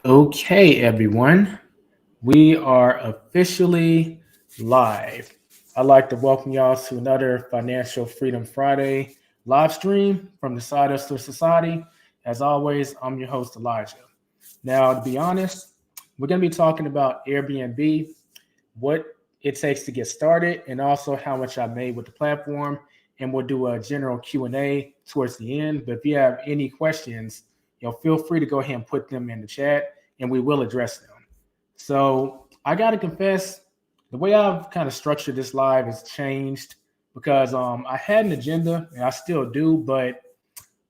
Okay, everyone, we are officially live. I'd like to welcome y'all to another Financial Freedom Friday live stream from the Side Hustler Society. As always, I'm your host, Elijah. Now, to be honest, we're going to be talking about Airbnb, what it takes to get started, and also how much I made with the platform. And we'll do a general Q&A towards the end. But if you have any questions, feel free to go ahead and put them in the chat, and we will address them. So I got to confess, the way I've kind of structured this live has changed because I had an agenda, and I still do, but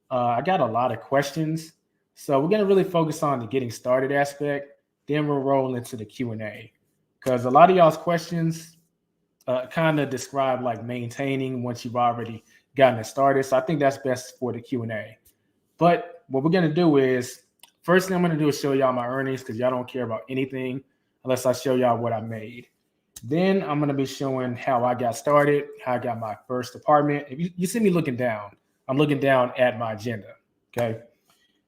I got a lot of questions. So we're going to really focus on the getting started aspect. Then we'll roll into the Q&A because a lot of y'all's questions kind of describe like maintaining once you've already gotten it started. So I think that's best for the Q&A. But what we're going to do is, first thing I'm going to do is show y'all my earnings because y'all don't care about anything unless I show y'all what I made. Then I'm going to be showing how I got started, how I got my first apartment. If you see me looking down, I'm looking down at my agenda, okay?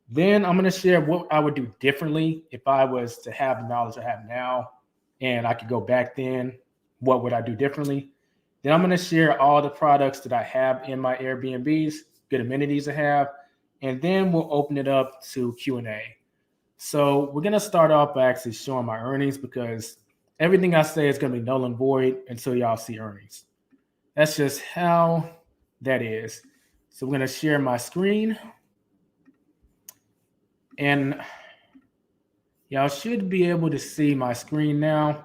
Then I'm going to share what I would do differently if I was to have the knowledge I have now and I could go back then. What would I do differently? Then I'm going to share all the products that I have in my Airbnbs, good amenities I have, and then we'll open it up to Q&A. So we're going to start off by actually showing my earnings because everything I say is going to be null and void until y'all see earnings. That's just how that is. So we're going to share my screen. And y'all should be able to see my screen now.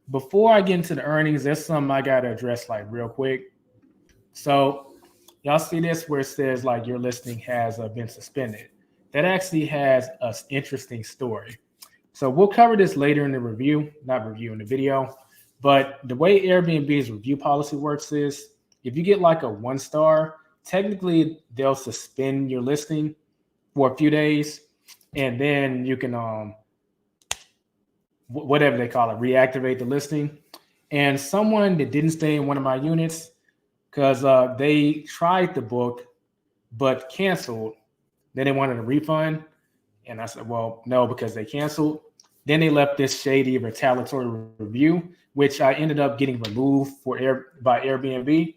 Before I get into the earnings, there's something I got to address like real quick. So y'all see this where it says like your listing has been suspended. That actually has an interesting story. So we'll cover this later in the review, not review in the video. But the way Airbnb's review policy works is if you get like a 1-star, technically they'll suspend your listing for a few days, and then you can whatever they call it, reactivate the listing. And someone that didn't stay in one of my units because they tried the book but canceled, then they wanted a refund. And I said, well, no, because they canceled. Then they left this shady retaliatory review, which I ended up getting removed by Airbnb.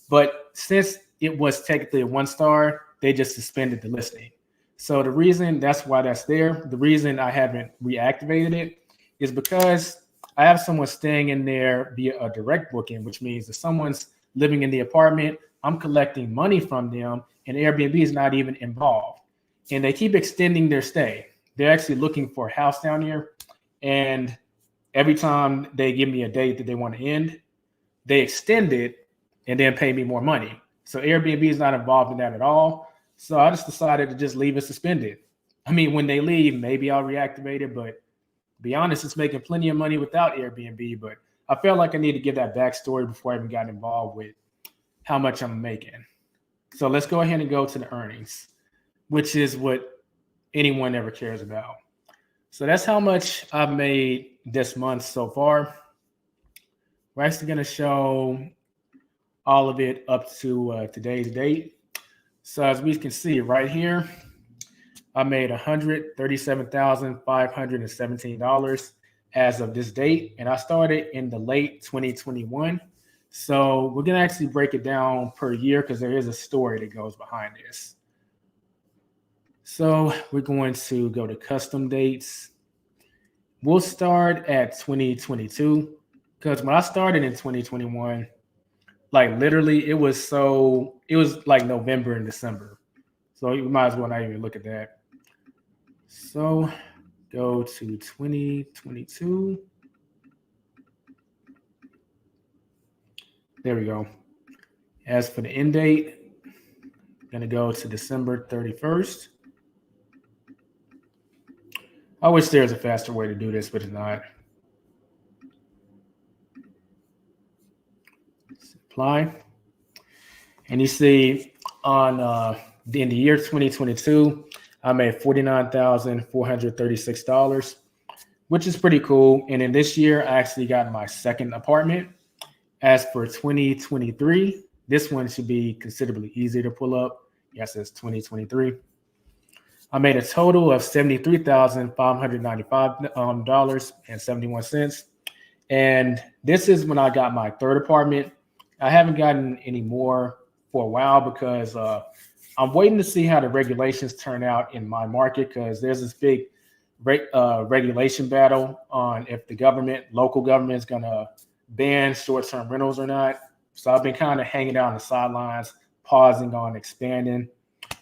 But since it was technically a 1-star, they just suspended the listing. So the reason that's why that's there, the reason I haven't reactivated it is because I have someone staying in there via a direct booking, which means if someone's living in the apartment, I'm collecting money from them and Airbnb is not even involved. And they keep extending their stay. They're actually looking for a house down here. And every time they give me a date that they want to end, they extend it and then pay me more money. So Airbnb is not involved in that at all. So I just decided to just leave it suspended. I mean, when they leave, maybe I'll reactivate it, but to be honest, it's making plenty of money without Airbnb. But I felt like I need to give that backstory before I even got involved with how much I'm making. So let's go ahead and go to the earnings, which is what anyone ever cares about. So that's how much I've made this month so far. We're actually going to show all of it up to today's date. So as we can see right here, I made $137,517 as of this date, and I started in the late 2021. So we're going to actually break it down per year because there is a story that goes behind this. So we're going to go to custom dates. We'll start at 2022 because when I started in 2021, like literally it was like November and December. So you might as well not even look at that. So go to 2022. There we go. As for the end date, I'm going to go to December 31st. I wish there was a faster way to do this, but it's not. Apply. And you see in the year 2022, I made $49,436, which is pretty cool. And in this year, I actually got my second apartment. As for 2023, this one should be considerably easier to pull up. Yes, it's 2023. I made a total of $73,595 and 71 cents. And this is when I got my third apartment. I haven't gotten any more for a while because I'm waiting to see how the regulations turn out in my market because there's this big regulation battle on if the government, local government, is going to ban short-term rentals or not. So I've been kind of hanging out on the sidelines, pausing on expanding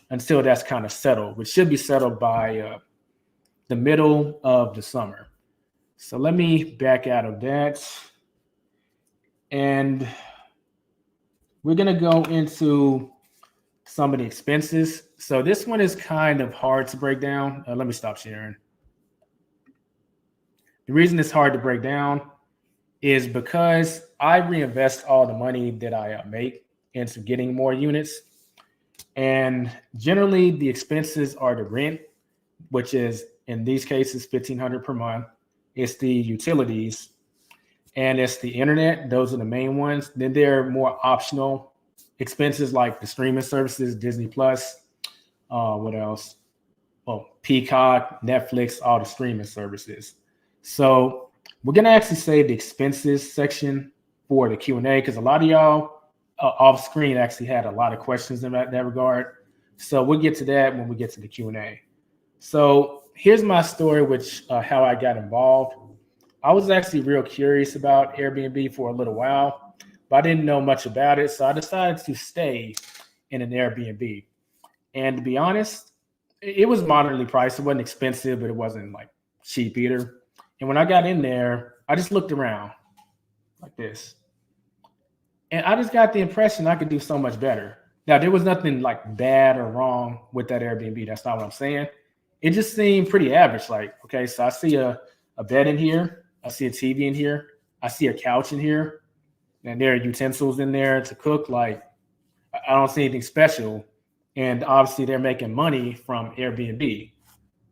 until that's kind of settled, which should be settled by the middle of the summer. So let me back out of that. And we're going to go into some of the expenses. So this one is kind of hard to break down. Let me stop sharing. The reason it's hard to break down is because I reinvest all the money that I make into getting more units. And generally the expenses are the rent, which is in these cases $1,500 per month. It's the utilities and it's the internet. Those are the main ones. Then there are more optional expenses like the streaming services, Disney Plus, what else? Well, Peacock, Netflix, all the streaming services. So we're gonna actually save the expenses section for the Q&A because a lot of y'all off screen actually had a lot of questions in that regard. So we'll get to that when we get to the Q&A. So here's my story, which how I got involved. I was actually real curious about Airbnb for a little while, but I didn't know much about it. So I decided to stay in an Airbnb. And to be honest, it was moderately priced. It wasn't expensive, but it wasn't like cheap either. And when I got in there, I just looked around like this. And I just got the impression I could do so much better. Now, there was nothing like bad or wrong with that Airbnb. That's not what I'm saying. It just seemed pretty average. Like, okay, so I see a bed in here. I see a TV in here. I see a couch in here. And there are utensils in there to cook. Like, I don't see anything special. And obviously, they're making money from Airbnb.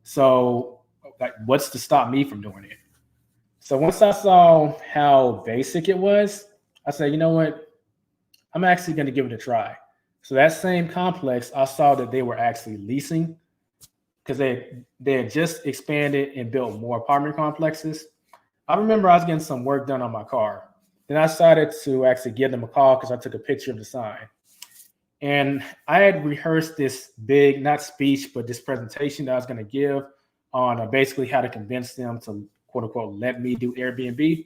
So, like, what's to stop me from doing it? So once I saw how basic it was, I said, you know what? I'm actually going to give it a try. So that same complex, I saw that they were actually leasing because they had just expanded and built more apartment complexes. I remember I was getting some work done on my car. Then I decided to actually give them a call because I took a picture of the sign. And I had rehearsed this big, not speech, but this presentation that I was going to give on basically how to convince them to, quote unquote, let me do Airbnb.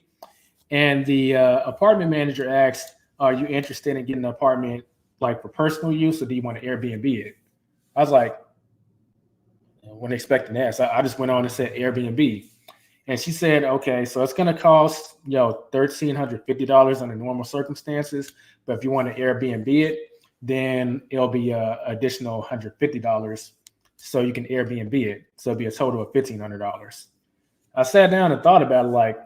And the apartment manager asked, are you interested in getting an apartment like for personal use, or do you want to Airbnb it? I was like, I wasn't expecting that. So I just went on and said Airbnb. And she said, okay, so it's going to cost, $1,350 under normal circumstances. But if you want to Airbnb it, then it'll be an additional $150 so you can Airbnb it. So it'll be a total of $1,500. I sat down and thought about it like,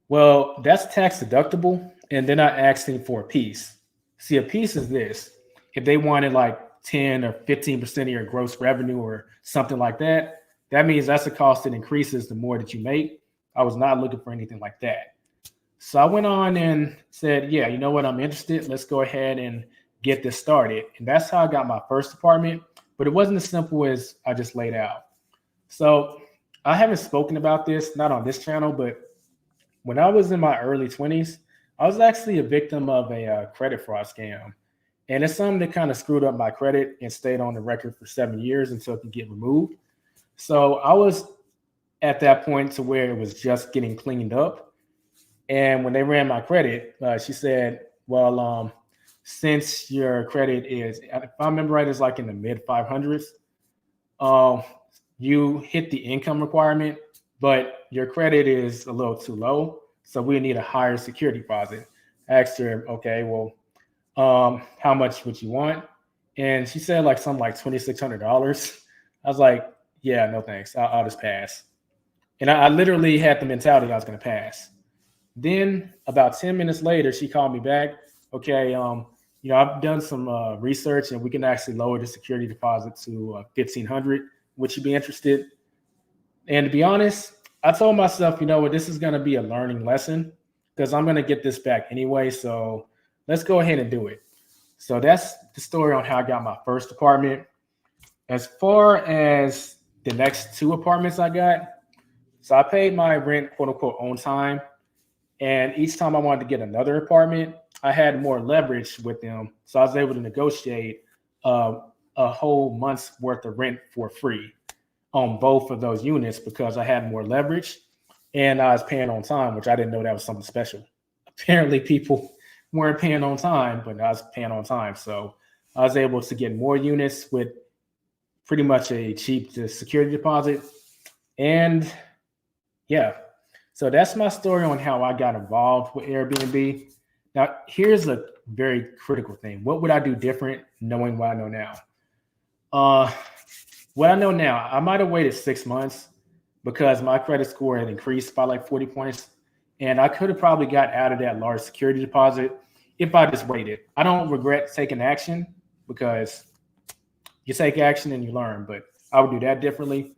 well, that's tax deductible, and they're not asking for a piece. See, a piece is this. If they wanted like 10 or 15% of your gross revenue or something like that, that means that's a cost that increases the more that you make. I was not looking for anything like that. So I went on and said, yeah, you know what? I'm interested. Let's go ahead and get this started. And that's how I got my first apartment, but it wasn't as simple as I just laid out. So I haven't spoken about this, not on this channel, but when I was in my early 20s, I was actually a victim of a credit fraud scam. And it's something that kind of screwed up my credit and stayed on the record for 7 years until it could get removed. So I was at that point to where it was just getting cleaned up. And when they ran my credit, she said, well, since your credit is, if I remember right, it's like in the mid 500s, you hit the income requirement, but your credit is a little too low. So we need a higher security deposit. I asked her, okay, well, how much would you want? And she said like something like $2,600. I was like, yeah, no thanks. I'll just pass. And I literally had the mentality I was going to pass. Then about 10 minutes later, she called me back. Okay, I've done some research and we can actually lower the security deposit to $1,500. Would you be interested? And to be honest, I told myself, you know what, this is going to be a learning lesson because I'm going to get this back anyway. So let's go ahead and do it. So that's the story on how I got my first apartment. As far as the next two apartments I got, so I paid my rent, quote unquote, on time. And each time I wanted to get another apartment, I had more leverage with them. So I was able to negotiate uh, a whole month's worth of rent for free on both of those units because I had more leverage and I was paying on time, which I didn't know that was something special. Apparently, people weren't paying on time, but I was paying on time. So I was able to get more units with pretty much a cheap security deposit. And yeah, so that's my story on how I got involved with Airbnb. Now, here's a very critical thing. What would I do different knowing what I know now? Uh, what I know now, I might have waited 6 months because my credit score had increased by like 40 points. And I could have probably got out of that large security deposit if I just waited. I don't regret taking action because you take action and you learn, but I would do that differently.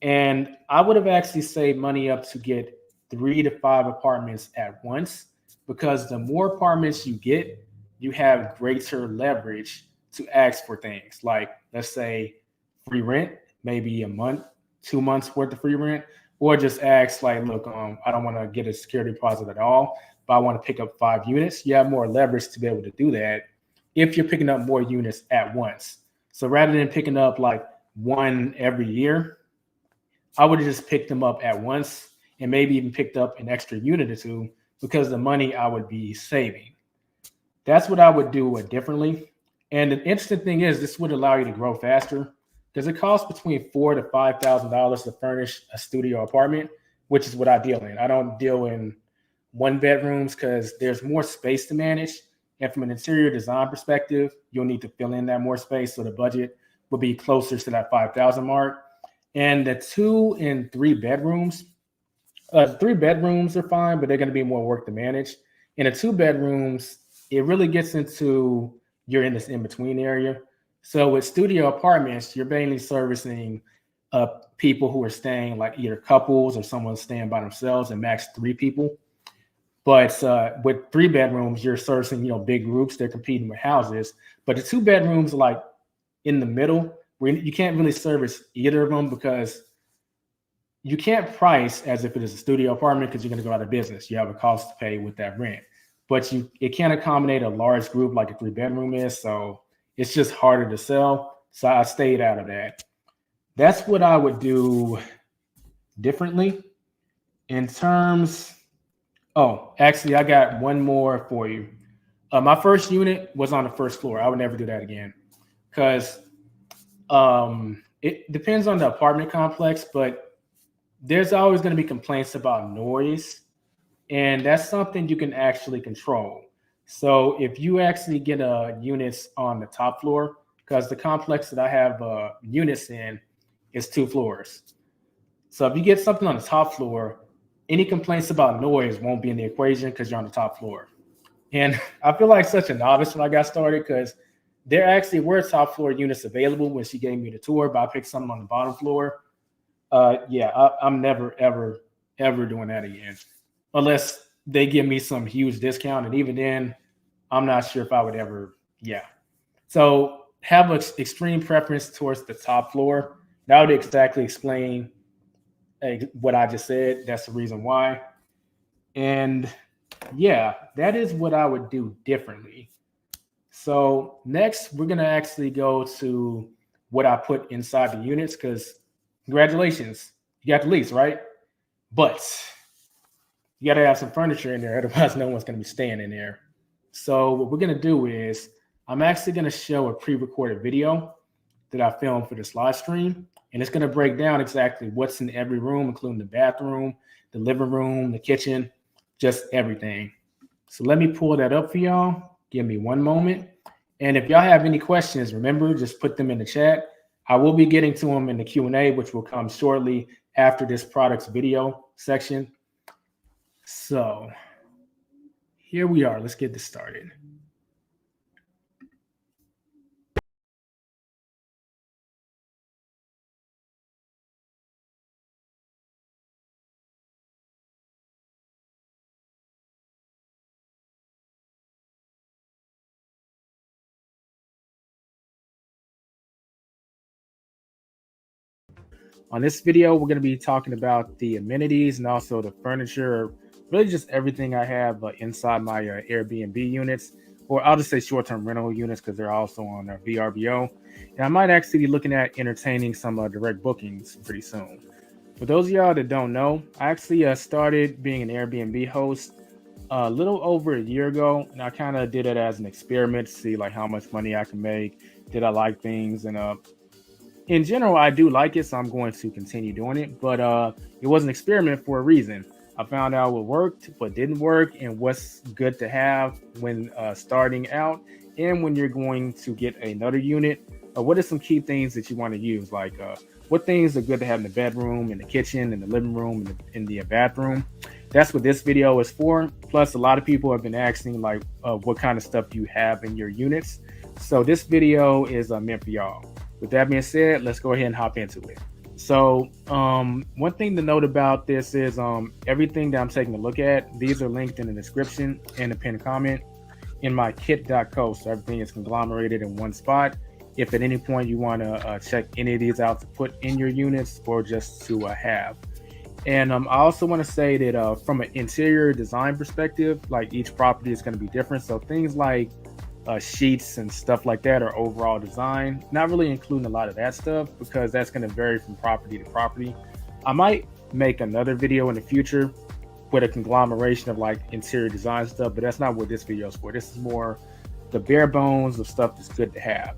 And I would have actually saved money up to get 3 to 5 apartments at once because the more apartments you get, you have greater leverage to ask for things like, let's say, free rent, maybe a month, 2 months worth of free rent, or just ask, like, look, I don't want to get a security deposit at all, but I want to pick up 5 units. You have more leverage to be able to do that if you're picking up more units at once. So rather than picking up like one every year, I would have just picked them up at once and maybe even picked up an extra unit or two because the money I would be saving. That's what I would do differently. And the interesting thing is, this would allow you to grow faster because it costs between $4,000 to $5,000 to furnish a studio apartment, which is what I deal in. I don't deal in one bedrooms because there's more space to manage. And from an interior design perspective, you'll need to fill in that more space. So the budget will be closer to that 5,000 mark. And the 2 and 3 bedrooms, 3 bedrooms are fine, but they're going to be more work to manage. In the 2 bedrooms, it really gets into you're in this in between area. So with studio apartments, you're mainly servicing people who are staying like either couples or someone staying by themselves and max 3 people. But with 3 bedrooms, you're servicing big groups. They're competing with houses. But the 2 bedrooms, like in the middle, where you can't really service either of them because you can't price as if it is a studio apartment because you're going to go out of business. You have a cost to pay with that rent, but it can't accommodate a large group like a 3 bedroom is. So it's just harder to sell. So I stayed out of that. That's what I would do differently in terms. Oh, actually, I got one more for you. My first unit was on the first floor. I would never do that again because it depends on the apartment complex, but there's always going to be complaints about noise, and that's something you can actually control. So if you actually get units on the top floor, because the complex that I have units in is 2 floors. So if you get something on the top floor, any complaints about noise won't be in the equation because you're on the top floor. And I feel like such a novice when I got started because there actually were top floor units available when she gave me the tour, but I picked something on the bottom floor. Yeah, I'm never, ever, ever doing that again, unless they give me some huge discount. And even then, I'm not sure if I would ever. Yeah. So have an extreme preference towards the top floor. That would exactly explain what I just said. That's the reason why. And yeah, that is what I would do differently. So next, we're gonna actually go to what I put inside the units because congratulations, you got the lease, right? But you got to have some furniture in there, otherwise no one's gonna be staying in there. So what we're gonna do is I'm actually gonna show a pre-recorded video that I filmed for this live stream, and it's gonna break down exactly what's in every room, including the bathroom, the living room, the kitchen, just everything. So let me pull that up for y'all. Give me one moment. And if y'all have any questions, remember, just put them in the chat. I will be getting to them in the Q&A, which will come shortly after this products video section. So here we are. Let's get this started. On this video, we're going to be talking about the amenities and also the furniture, really just everything I have inside my Airbnb units, or I'll just say short-term rental units because they're also on VRBO. And I might actually be looking at entertaining some direct bookings pretty soon. For those of y'all that don't know, I actually started being an Airbnb host a little over a year ago, and I kind of did it as an experiment to see like how much money I can make. Did I like things? And in general, I do like it, so I'm going to continue doing it. But it was an experiment for a reason. I found out what worked, what didn't work, and what's good to have when starting out, and when you're going to get another unit. What are some key things that you want to use? Like what things are good to have in the bedroom, in the kitchen, in the living room, in the bathroom. That's what this video is for. Plus, a lot of people have been asking like what kind of stuff you have in your units. So this video is meant for y'all. With that being said, let's go ahead and hop into it. So one thing to note about this is everything that I'm taking a look at, these are linked in the description and the pinned comment in my kit.co. So everything is conglomerated in one spot. If at any point you want to check any of these out to put in your units or just to have. And I also want to say that from an interior design perspective, like each property is going to be different. So things like sheets and stuff like that or overall design, not really including a lot of that stuff because that's going to vary from property to property. I might make another video in the future with a conglomeration of like interior design stuff, but that's not what this video is for. This is more the bare bones of stuff that's good to have.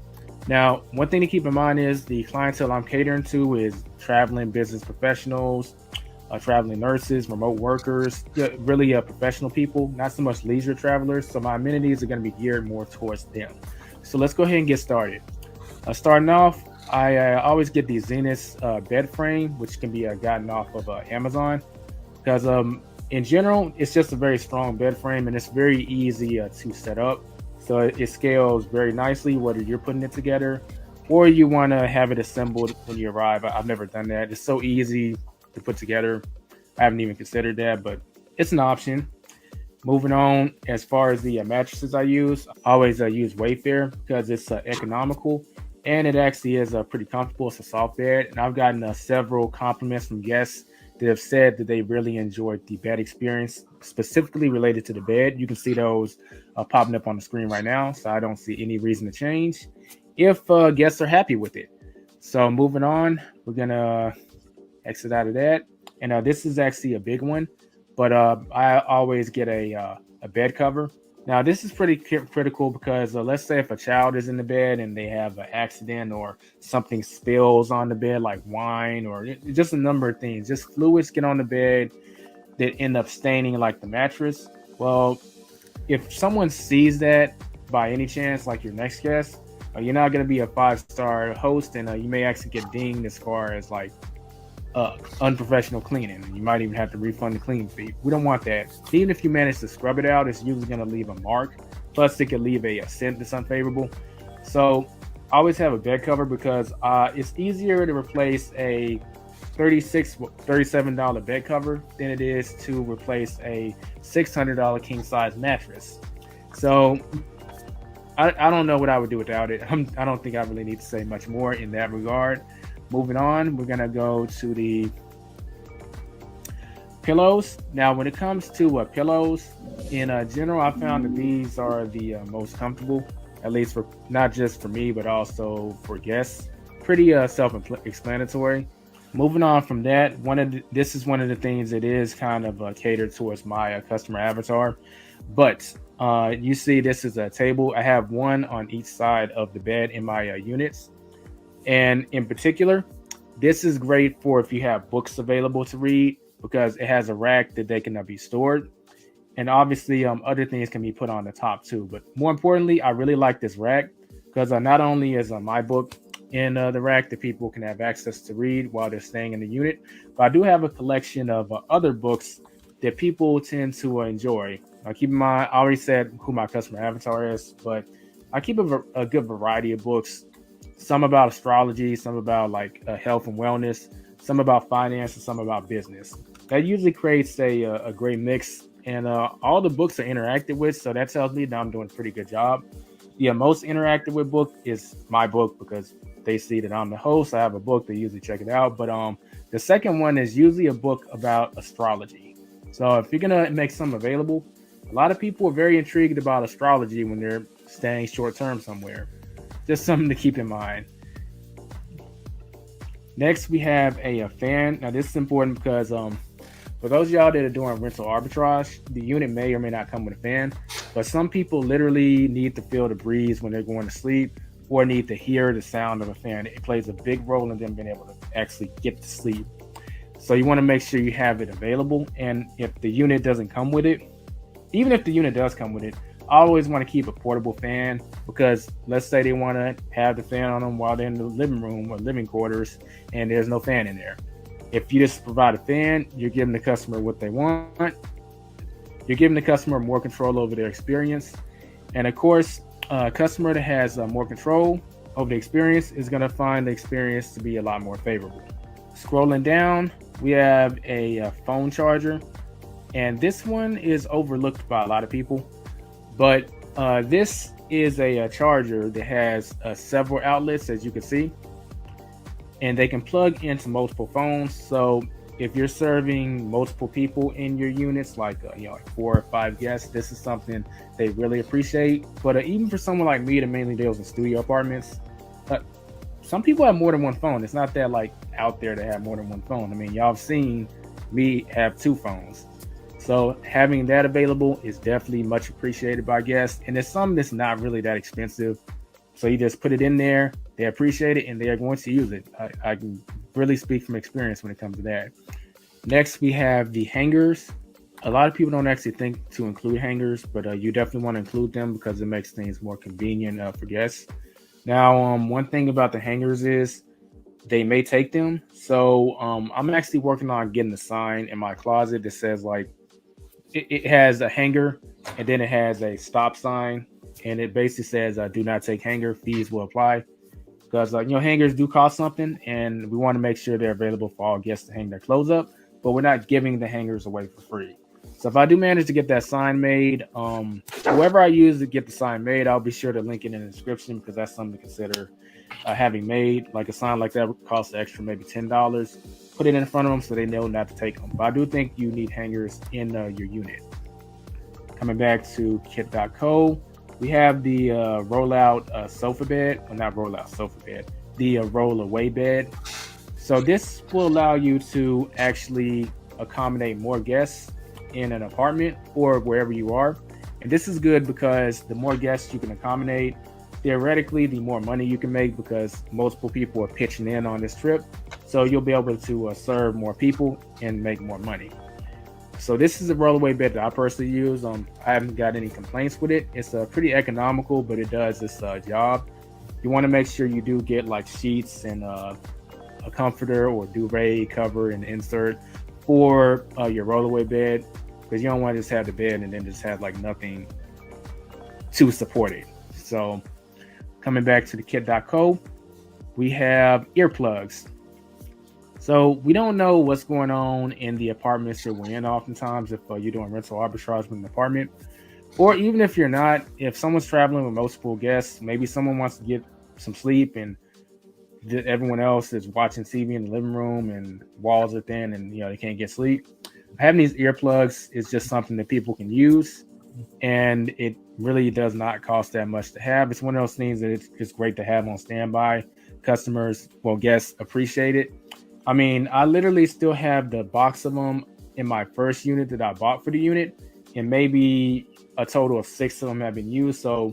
Now, one thing to keep in mind is the clientele I'm catering to is traveling business professionals, traveling nurses, remote workers, really professional people, not so much leisure travelers. So my amenities are going to be geared more towards them. So let's go ahead and get started. Starting off, I always get the Zenith bed frame, which can be gotten off of Amazon, because in general, it's just a very strong bed frame and it's very easy to set up. So it scales very nicely, whether you're putting it together or you want to have it assembled when you arrive. I've never done that. It's so easy to put together. I haven't even considered that, but it's an option. Moving on, as far as the mattresses I use, I always use Wayfair because it's economical and it actually is pretty comfortable. It's a soft bed, and I've gotten several compliments from guests that have said that they really enjoyed the bed experience, specifically related to the bed. You can see those popping up on the screen right now, so I don't see any reason to change if guests are happy with it. So moving on, we're gonna exit out of that. And this is actually a big one, but I always get a bed cover. Now, this is pretty critical because let's say if a child is in the bed and they have an accident or something spills on the bed, like wine or just a number of things, just fluids get on the bed that end up staining like the mattress. Well, if someone sees that by any chance, like your next guest, you're not going to be a 5-star host, and you may actually get dinged as far as like unprofessional cleaning. You might even have to refund the cleaning fee. We don't want that. Even if you manage to scrub it out, it's usually going to leave a mark. Plus, it could leave a scent that's unfavorable. So, I always have a bed cover because it's easier to replace a $37 bed cover than it is to replace a $600 king size mattress. So, I don't know what I would do without it. I don't think I really need to say much more in that regard. Moving on, we're going to go to the pillows. Now, when it comes to pillows, in general, I found that these are the most comfortable, at least for not just for me, but also for guests. Pretty self-explanatory. Moving on from that, this is one of the things that is kind of catered towards my customer avatar. But you see, this is a table. I have one on each side of the bed in my units. And in particular, this is great for if you have books available to read because it has a rack that they can be stored. And obviously, other things can be put on the top too. But more importantly, I really like this rack because not only is my book in the rack that people can have access to read while they're staying in the unit, but I do have a collection of other books that people tend to enjoy. Keep in mind, I already said who my customer avatar is, but I keep a good variety of books. Some about astrology, some about like health and wellness, some about finance, and some about business. That usually creates a great mix. And all the books are interacted with, so that tells me that I'm doing a pretty good job. The most interacted with book is my book because they see that I'm the host. I have a book. They usually check it out. But the second one is usually a book about astrology. So if you're gonna make some available, a lot of people are very intrigued about astrology when they're staying short term somewhere. Just something to keep in mind. Next, we have a fan. Now, this is important because for those of y'all that are doing rental arbitrage, the unit may or may not come with a fan, but some people literally need to feel the breeze when they're going to sleep or need to hear the sound of a fan. It plays a big role in them being able to actually get to sleep. So you want to make sure you have it available. And if the unit doesn't come with it, even if the unit does come with it, I always want to keep a portable fan because let's say they want to have the fan on them while they're in the living room or living quarters and there's no fan in there. If you just provide a fan, you're giving the customer what they want. You're giving the customer more control over their experience. And of course, a customer that has more control over the experience is going to find the experience to be a lot more favorable. Scrolling down, we have a phone charger. And this one is overlooked by a lot of people. But this is a charger that has several outlets, as you can see. And they can plug into multiple phones. So if you're serving multiple people in your units, like 4 or 5 guests, this is something they really appreciate. But even for someone like me that mainly deals in studio apartments, some people have more than one phone. It's not that like out there to have more than one phone. I mean, y'all have seen me have 2 phones. So having that available is definitely much appreciated by guests. And it's something that's not really that expensive. So you just put it in there, they appreciate it, and they are going to use it. I can really speak from experience when it comes to that. Next, we have the hangers. A lot of people don't actually think to include hangers, but you definitely want to include them because it makes things more convenient for guests. Now, one thing about the hangers is they may take them. So I'm actually working on getting a sign in my closet that says like, it has a hanger and then it has a stop sign. And it basically says, do not take hanger, fees will apply. Because, hangers do cost something and we want to make sure they're available for all guests to hang their clothes up, but we're not giving the hangers away for free. So if I do manage to get that sign made, whoever I use to get the sign made, I'll be sure to link it in the description because that's something to consider having made. Like a sign like that would cost extra, maybe $10. Put it in front of them so they know not to take them. But I do think you need hangers in your unit. Coming back to kit.co, we have the rollout sofa bed. Well, not rollout sofa bed, the roll away bed. So this will allow you to actually accommodate more guests in an apartment or wherever you are. And this is good because the more guests you can accommodate, theoretically, the more money you can make because multiple people are pitching in on this trip. So you'll be able to serve more people and make more money. So this is a rollaway bed that I personally use. I haven't got any complaints with it. It's pretty economical, but it does this job. You want to make sure you do get like sheets and a comforter or duvet cover and insert for your rollaway bed because you don't want to just have the bed and then just have like nothing to support it. So coming back to the kit.co, we have earplugs. So we don't know what's going on in the apartments that we're in oftentimes if you're doing rental arbitrage with an apartment. Or even if you're not, if someone's traveling with multiple guests, maybe someone wants to get some sleep and everyone else is watching TV in the living room and walls are thin and they can't get sleep. Having these earplugs is just something that people can use, and it really does not cost that much to have. It's one of those things that it's great to have on standby. Customers, guests appreciate it. I mean, I literally still have the box of them in my first unit that I bought for the unit, and maybe a total of 6 of them have been used. So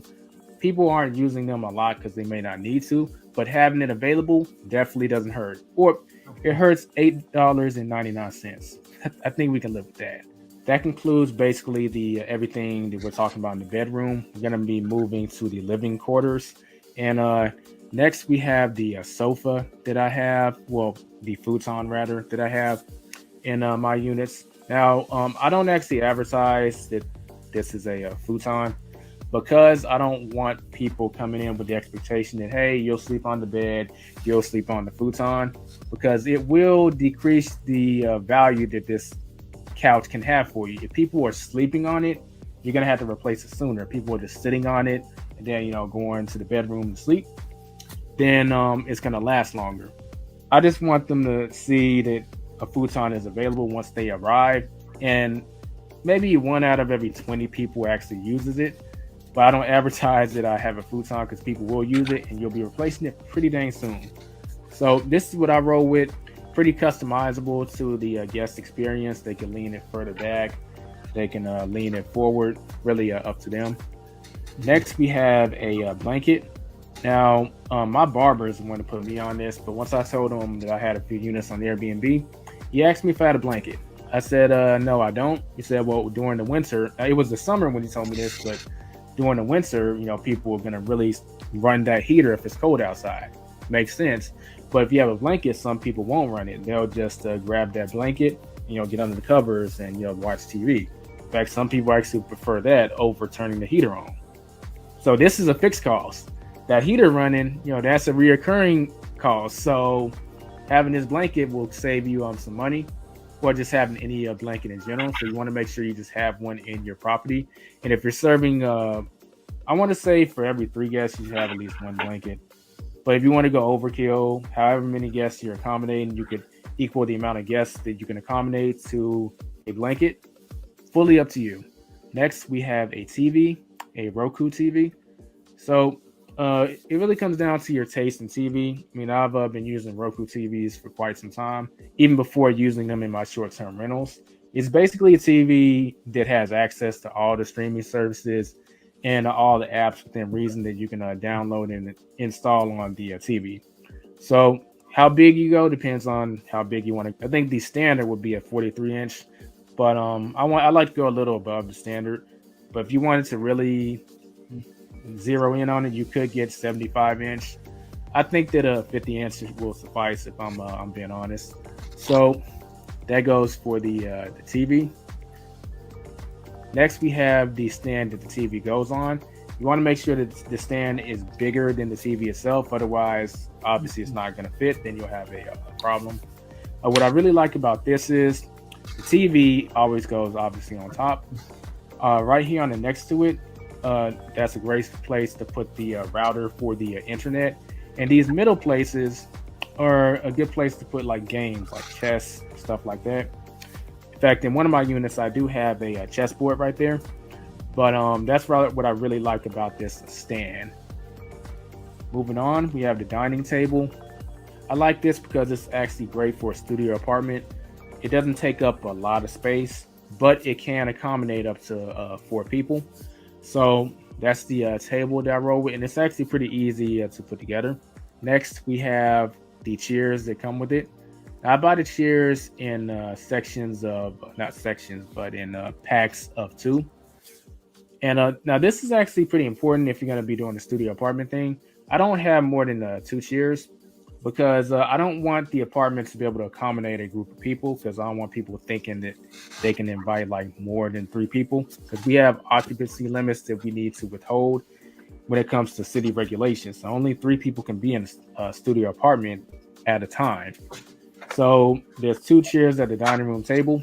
people aren't using them a lot because they may not need to, but having it available definitely doesn't hurt. Or it hurts $8.99. I think we can live with that. That concludes basically the everything that we're talking about in the bedroom. We're going to be moving to the living quarters. And next we have the sofa that I have. Well, the futon rather that I have in my units. Now, I don't actually advertise that this is a futon because I don't want people coming in with the expectation that, hey, you'll sleep on the bed, you'll sleep on the futon, because it will decrease the value that this couch can have for you. If people are sleeping on it, you're going to have to replace it sooner. People are just sitting on it and then, going to the bedroom to sleep. then it's going to last longer. I just want them to see that a futon is available once they arrive, and maybe 1 out of every 20 people actually uses it. But I don't advertise that I have a futon because people will use it, and you'll be replacing it pretty dang soon. So this is what I roll with. Pretty customizable to the guest experience. They can lean it further back. They can lean it forward. Really up to them. Next, we have a blanket. Now, my barber is the one to put me on this, but once I told him that I had a few units on Airbnb, he asked me if I had a blanket. I said, no, I don't. He said, well, during the winter, it was the summer when he told me this, but during the winter, people are going to really run that heater if it's cold outside. Makes sense. But if you have a blanket, some people won't run it. They'll just grab that blanket, get under the covers and, watch TV. In fact, some people actually prefer that over turning the heater on. So this is a fixed cost. That heater running, that's a reoccurring cost. So having this blanket will save you some money, or just having any blanket in general. So you want to make sure you just have one in your property. And if you're serving, I want to say for every 3 guests, you should have at least one blanket. But if you want to go overkill, however many guests you're accommodating, you could equal the amount of guests that you can accommodate to a blanket. Fully up to you. Next, we have a TV, a Roku TV. So it really comes down to your taste in TV. I mean, I've been using Roku TVs for quite some time, even before using them in my short-term rentals. It's basically a TV that has access to all the streaming services and all the apps within reason that you can download and install on the TV. So how big you go depends on how big you want to. I think the standard would be a 43-inch, but I like to go a little above the standard. But if you wanted to really zero in on it, you could get 75-inch. I think that a 50-inch will suffice if I'm being honest. So that goes for the TV. Next, we have the stand that the TV goes on. You want to make sure that the stand is bigger than the TV itself. Otherwise, obviously, it's not going to fit. Then you'll have a problem. What I really like about this is the TV always goes obviously on top. Right here on the next to it, that's a great place to put the router for the internet. And these middle places are a good place to put like games, like chess, stuff like that. In fact, in one of my units, I do have a chessboard right there. But that's what I really like about this stand. Moving on, we have the dining table. I like this because it's actually great for a studio apartment. It doesn't take up a lot of space, but it can accommodate up to 4 people. So that's the table that I roll with, and it's actually pretty easy to put together. Next, we have the chairs that come with it. Now, I buy the chairs in sections of, not sections, but in packs of 2. And now this is actually pretty important if you're going to be doing the studio apartment thing. I don't have more than 2 chairs because I don't want the apartment to be able to accommodate a group of people, because I don't want people thinking that they can invite like more than 3 people, because we have occupancy limits that we need to withhold when it comes to city regulations. So only 3 people can be in a studio apartment at a time. So there's 2 chairs at the dining room table,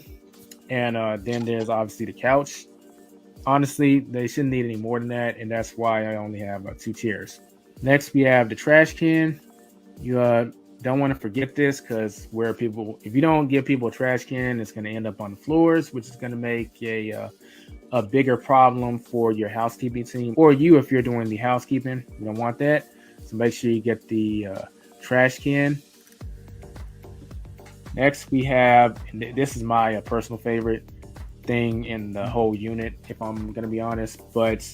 and then there's obviously the couch. Honestly, they shouldn't need any more than that, and that's why I only have 2 chairs. Next, we have the trash can. You don't want to forget this, because if you don't give people a trash can, it's going to end up on the floors, which is going to make a bigger problem for your housekeeping team, or you if you're doing the housekeeping. You don't want that. So make sure you get the trash can. Next, we have, and this is my personal favorite thing in the whole unit, if I'm going to be honest, but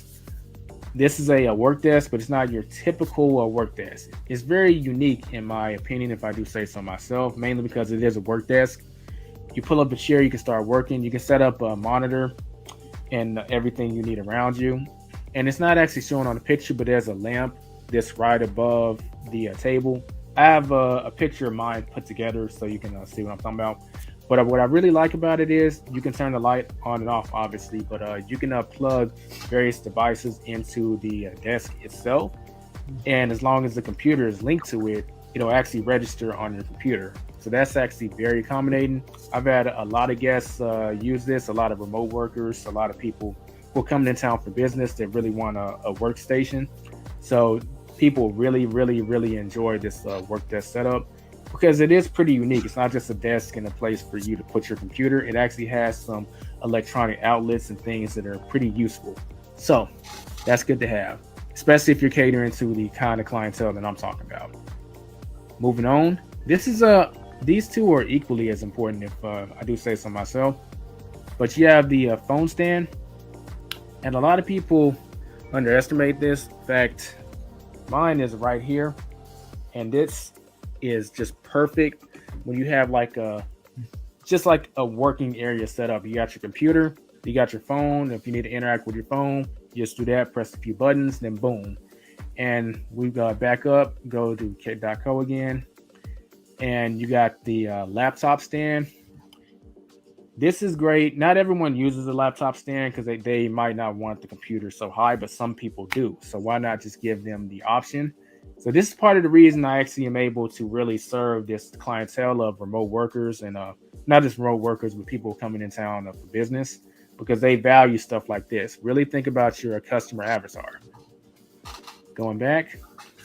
this is a work desk, but it's not your typical work desk. It's very unique in my opinion, if I do say so myself, mainly because it is a work desk. You pull up a chair, you can start working, you can set up a monitor and everything you need around you. And it's not actually shown on the picture, but there's a lamp that's right above the table. I have a picture of mine put together so you can see what I'm talking about. But what I really like about it is you can turn the light on and off, obviously, but you can plug various devices into the desk itself. And as long as the computer is linked to it, it'll actually register on your computer. So that's actually very accommodating. I've had a lot of guests use this, a lot of remote workers, a lot of people who are coming in town for business that really want a workstation. So people really enjoy this work desk setup because it is pretty unique. It's not just a desk and a place for you to put your computer. It actually has some electronic outlets and things that are pretty useful. So that's good to have, especially if you're catering to the kind of clientele that I'm talking about. Moving on, this is these two are equally as important, if I do say so myself. But you have the phone stand, and a lot of people underestimate this. In fact, mine is right here, and this is just perfect when you have like a just like a working area set up. You got your computer, you got your phone. If you need to interact with your phone, you just do that, press a few buttons, then boom. And we got back up, go to kit.co again, and you got the laptop stand. This is great. Not everyone uses a laptop stand because they might not want the computer so high, but some people do. So why not just give them the option? So this is part of the reason I actually am able to really serve this clientele of remote workers and not just remote workers, but people coming in town for business because they value stuff like this. Really think about your customer avatar. Going back.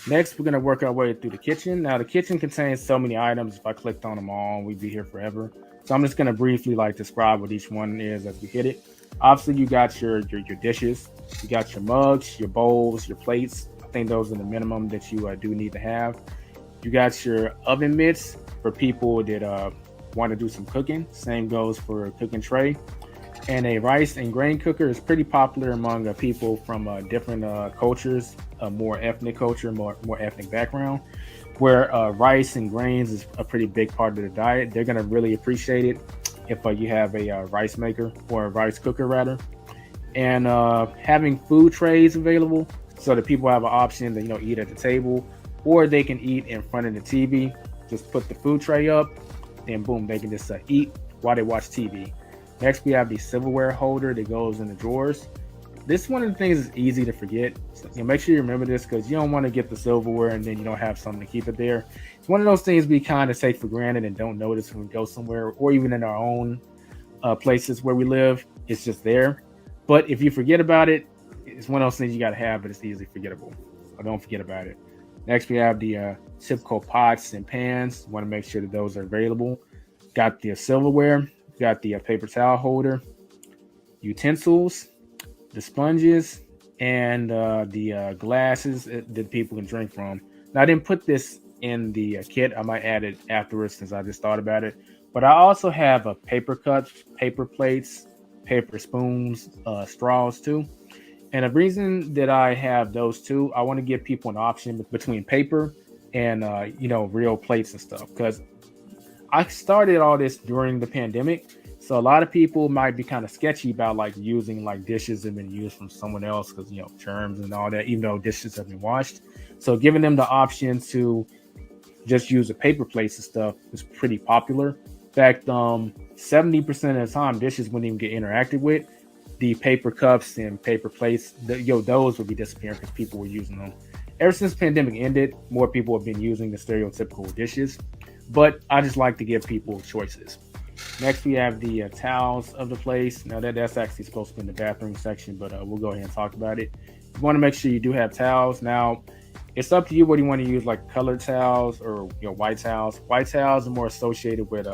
Next, we're going to work our way through the kitchen. Now, the kitchen contains so many items. If I clicked on them all, we'd be here forever. So I'm just going to briefly describe what each one is as we hit it. Obviously, you got your dishes. You got your mugs, your bowls, your plates. I think those are the minimum that you do need to have. You got your oven mitts for people that want to do some cooking. Same goes for a cooking tray. And a rice and grain cooker is pretty popular among people from different cultures, more ethnic culture, more ethnic background, where rice and grains is a pretty big part of the diet. They're going to really appreciate it if you have a rice maker or a rice cooker rather. And having food trays available so that people have an option to eat at the table, or they can eat in front of the TV. Just put the food tray up, and boom, they can just eat while they watch TV. Next, we have the silverware holder that goes in the drawers. This one of the things is easy to forget. So, make sure you remember this because you don't want to get the silverware and then you don't have something to keep it there. It's one of those things we kind of take for granted and don't notice when we go somewhere, or even in our own places where we live. It's just there. But if you forget about it, it's one of those things you got to have, but it's easily forgettable. So don't forget about it. Next, we have the typical pots and pans. You want to make sure that those are available. Got the silverware. Got the paper towel holder, utensils, the sponges, and the glasses that people can drink from. Now, I didn't put this in the kit. I might add it afterwards since I just thought about it. But I also have paper cups, paper plates, paper spoons, straws too. And the reason that I have those two, I want to give people an option between paper and real plates and stuff, because I started all this during the pandemic. So a lot of people might be kind of sketchy about using dishes that have been used from someone else because germs and all that, even though dishes have been washed. So giving them the option to just use the paper plates and stuff is pretty popular. In fact, 70% of the time dishes wouldn't even get interacted with. The paper cups and paper plates, those would be disappearing because people were using them. Ever since the pandemic ended, more people have been using the stereotypical dishes. But I just like to give people choices. Next, we have the towels of the place. Now that's actually supposed to be in the bathroom section, but we'll go ahead and talk about it. You want to make sure you do have towels. Now, it's up to you whether you want to use colored towels or white towels. White towels are more associated with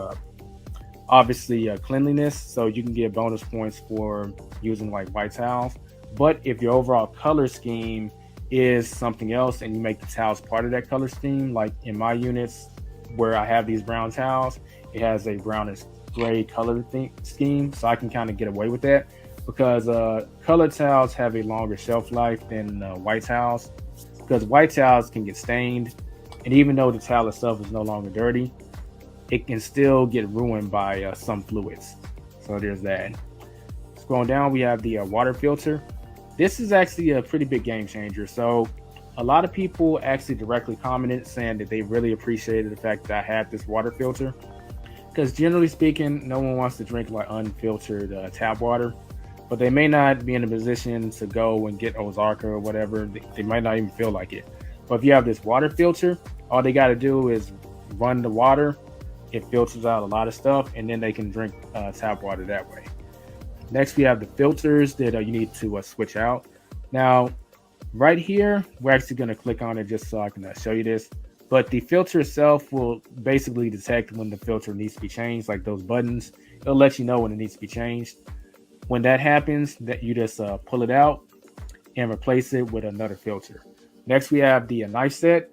obviously cleanliness, so you can get bonus points for using white towels. But if your overall color scheme is something else and you make the towels part of that color scheme, like in my units, where I have these brown towels, it has a brownish gray color scheme, so I can kind of get away with that because colored towels have a longer shelf life than white towels, because white towels can get stained, and even though the towel itself is no longer dirty, it can still get ruined by some fluids. So there's that. Scrolling down, we have the water filter. This is actually a pretty big game changer. So a lot of people actually directly commented saying that they really appreciated the fact that I had this water filter, because generally speaking, no one wants to drink unfiltered tap water, but they may not be in a position to go and get Ozarka or whatever. They might not even feel like it. But if you have this water filter, all they got to do is run the water. It filters out a lot of stuff, and then they can drink tap water that way. Next, we have the filters that you need to switch out. Now, Right here, we're actually going to click on it just so I can show you this. But the filter itself will basically detect when the filter needs to be changed, like those buttons. It'll let you know when it needs to be changed. When that happens, that you just pull it out and replace it with another filter. Next, we have the knife set.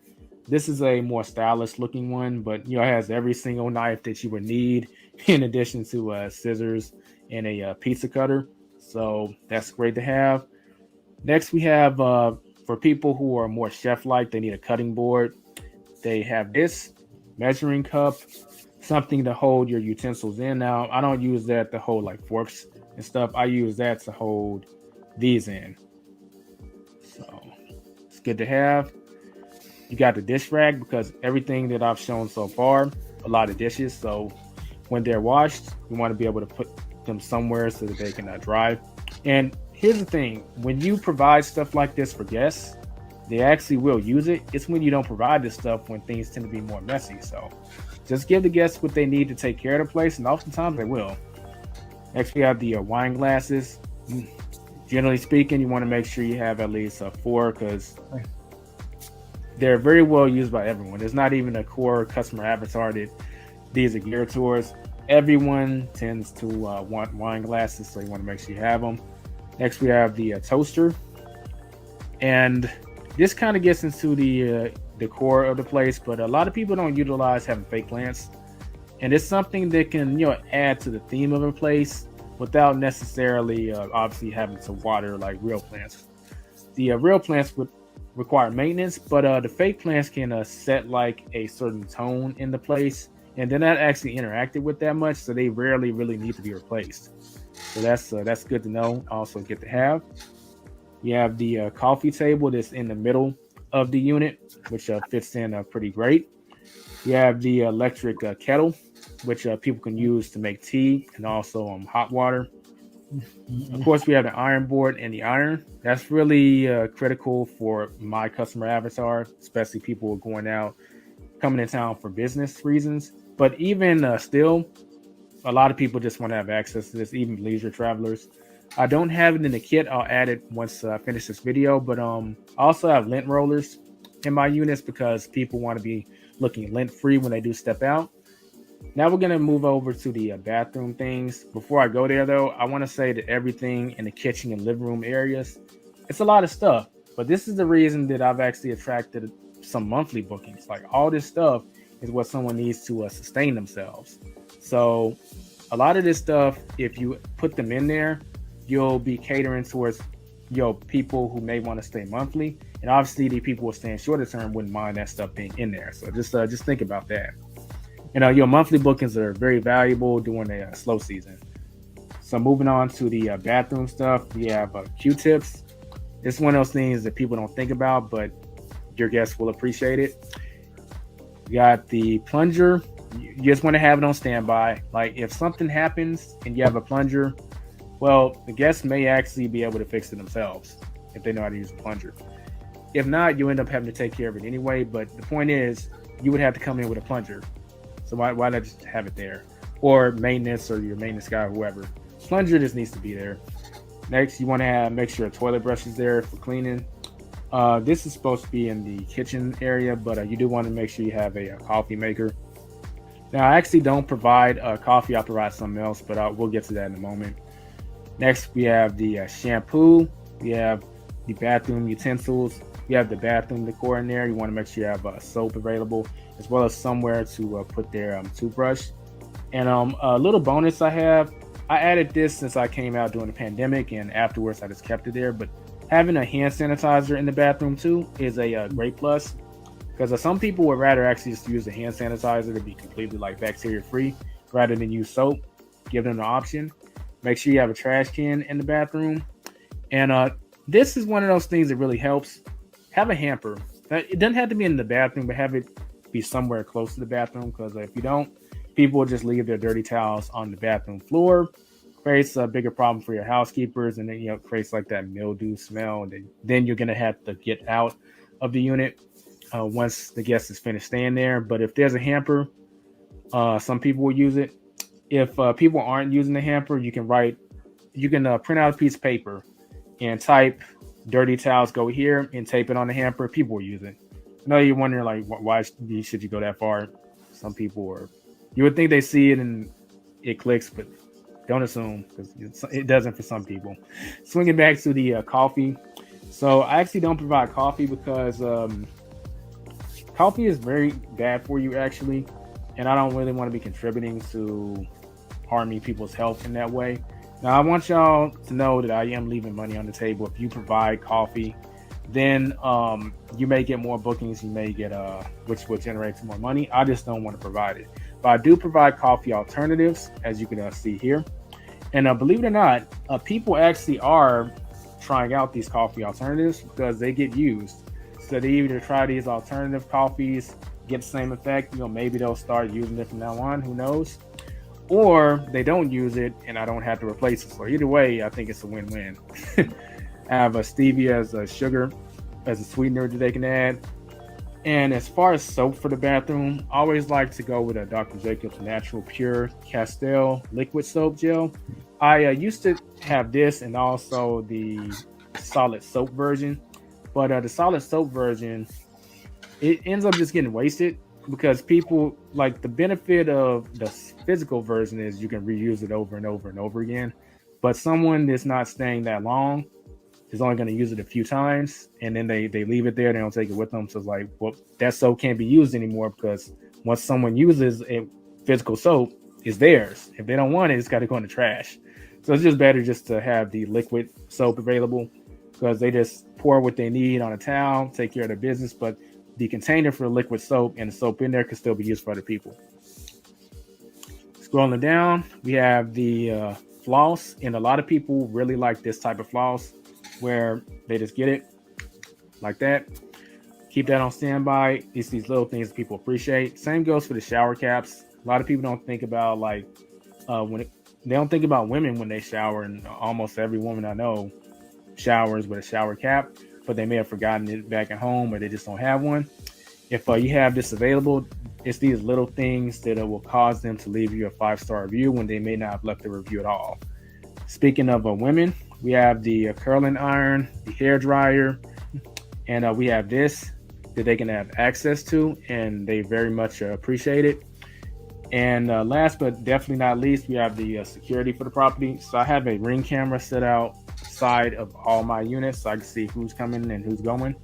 This is a more stylish looking one, but it has every single knife that you would need, in addition to scissors and a pizza cutter. So that's great to have. Next, we have for people who are more chef-like, they need a cutting board. They have this measuring cup, something to hold your utensils in. Now, I don't use that to hold like forks and stuff. I use that to hold these in. So it's good to have. You got the dish rack because everything that I've shown so far, a lot of dishes. So when they're washed, you want to be able to put them somewhere so that they can dry. And here's the thing, when you provide stuff like this for guests, they actually will use it. It's when you don't provide this stuff when things tend to be more messy. So just give the guests what they need to take care of the place, and oftentimes they will. Next, we have the wine glasses. Generally speaking, you want to make sure you have at least 4 because they're very well used by everyone. There's not even a core customer avatar that these are geared towards. Everyone tends to want wine glasses, so you want to make sure you have them. Next, we have the toaster. And this kind of gets into the core of the place, but a lot of people don't utilize having fake plants. And it's something that can add to the theme of a place without necessarily obviously having to water like real plants. The real plants would require maintenance, but the fake plants can set like a certain tone in the place, and they're not actually interacted with that much, so they rarely really need to be replaced. So that's good to know. Also good to have. You have the coffee table that's in the middle of the unit, which fits in pretty great. You have the electric kettle, which people can use to make tea and also hot water. Of course, we have the iron board and the iron. That's really critical for my customer avatar, especially people who are going out, coming in town for business reasons. But even still, a lot of people just want to have access to this, even leisure travelers. I don't have it in the kit. I'll add it once I finish this video. But I also have lint rollers in my units because people want to be looking lint free when they do step out. Now we're going to move over to the bathroom things. Before I go there, though, I want to say that everything in the kitchen and living room areas, it's a lot of stuff. But this is the reason that I've actually attracted some monthly bookings. Like all this stuff is what someone needs to sustain themselves. So a lot of this stuff, if you put them in there, you'll be catering towards people who may want to stay monthly. And obviously the people who are staying shorter term wouldn't mind that stuff being in there. So just think about that. And your monthly bookings are very valuable during a slow season. So moving on to the bathroom stuff, we have Q-tips. It's one of those things that people don't think about, but your guests will appreciate it. You got the plunger. You just want to have it on standby. Like if something happens and you have a plunger, well, the guests may actually be able to fix it themselves if they know how to use a plunger. If not, you end up having to take care of it anyway. But the point is, you would have to come in with a plunger. So why not just have it there? Or maintenance or your maintenance guy or whoever. Plunger just needs to be there. Next, you want to make sure a toilet brush is there for cleaning. This is supposed to be in the kitchen area, but you do want to make sure you have a coffee maker. Now, I actually don't provide coffee. I provide something else, but we'll get to that in a moment. Next, we have the shampoo. We have the bathroom utensils. We have the bathroom decor in there. You want to make sure you have soap available, as well as somewhere to put their toothbrush. And a little bonus I added this since I came out during the pandemic, and afterwards I just kept it there. But having a hand sanitizer in the bathroom too is a great plus, because some people would rather actually just use the hand sanitizer to be completely like bacteria free rather than use soap. Give them the option. Make sure you have a trash can in the bathroom. And this is one of those things that really helps. Have a hamper. It doesn't have to be in the bathroom, but have it be somewhere close to the bathroom, because if you don't, people will just leave their dirty towels on the bathroom floor. Creates a bigger problem for your housekeepers, and then creates like that mildew smell. And then you're gonna have to get out of the unit once the guest is finished staying there. But if there's a hamper, some people will use it. If people aren't using the hamper, you can print out a piece of paper and type Dirty towels go here and tape it on the hamper. People will use it. I know you're wondering like why should you go that far? Some people are. You would think they see it and it clicks, but don't assume because it doesn't for some people. Swinging back to the coffee. So I actually don't provide coffee because coffee is very bad for you actually, and I don't really want to be contributing to harming people's health in that way. Now I want y'all to know that I am leaving money on the table. If you provide coffee, then you may get more bookings. You may get which will generate some more money. I just don't want to provide it, but I do provide coffee alternatives, as you can see here. And believe it or not, people actually are trying out these coffee alternatives because they get used. So they either try these alternative coffees, get the same effect. Maybe they'll start using it from now on. Who knows? Or they don't use it, and I don't have to replace it. So either way, I think it's a win-win. I have a stevia as a sugar, as a sweetener that they can add. And as far as soap for the bathroom, I always like to go with a Dr. Jacobs Natural Pure Castile liquid soap gel. I used to have this and also the solid soap version, but the solid soap version, it ends up just getting wasted because people like the benefit of the physical version is you can reuse it over and over and over again. But someone that's not staying that long is only going to use it a few times, and then they leave it there. They don't take it with them. So it's like, well, that soap can't be used anymore because once someone uses a physical soap, it's theirs. If they don't want it, it's got to go in the trash. So it's just better just to have the liquid soap available because they just pour what they need on a towel, take care of their business. But the container for the liquid soap and the soap in there can still be used for other people. Scrolling down, we have the floss, and a lot of people really like this type of floss where they just get it like that. Keep that on standby. It's these little things that people appreciate. Same goes for the shower caps. A lot of people don't think about they don't think about women when they shower, and almost every woman I know showers with a shower cap, but they may have forgotten it back at home or they just don't have one. If you have this available, it's these little things that will cause them to leave you a 5-star review when they may not have left a review at all. Speaking of women, we have the curling iron, the hair dryer, and we have this that they can have access to, and they very much appreciate it. And last but definitely not least, we have the security for the property. So I have a Ring camera set outside of all my units so I can see who's coming and who's going.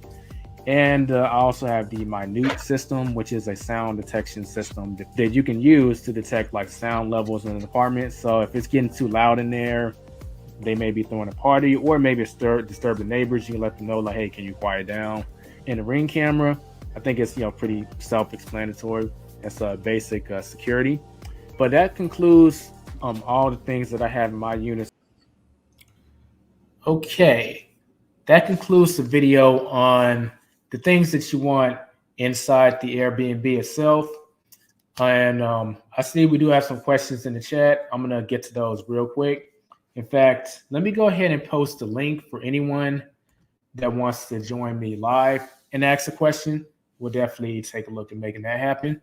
And I also have the Minute system, which is a sound detection system that you can use to detect like sound levels in an apartment. So if it's getting too loud in there, they may be throwing a party, or maybe disturb the neighbors. You can let them know, like, hey, can you quiet down? And the Ring camera, I think it's pretty self-explanatory. It's a basic security. But that concludes all the things that I have in my units. Okay, that concludes the video on the things that you want inside the Airbnb itself. And I see we do have some questions in the chat. I'm going to get to those real quick. In fact, let me go ahead and post a link for anyone that wants to join me live and ask a question. We'll definitely take a look at making that happen.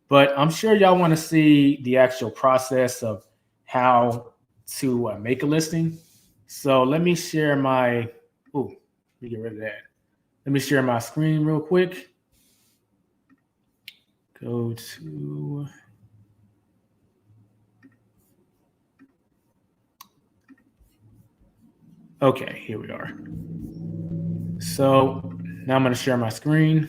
But I'm sure y'all want to see the actual process of how to make a listing. So let me share my, let me get rid of that. Let me share my screen real quick. Go to, okay, here we are. So now I'm going to share my screen.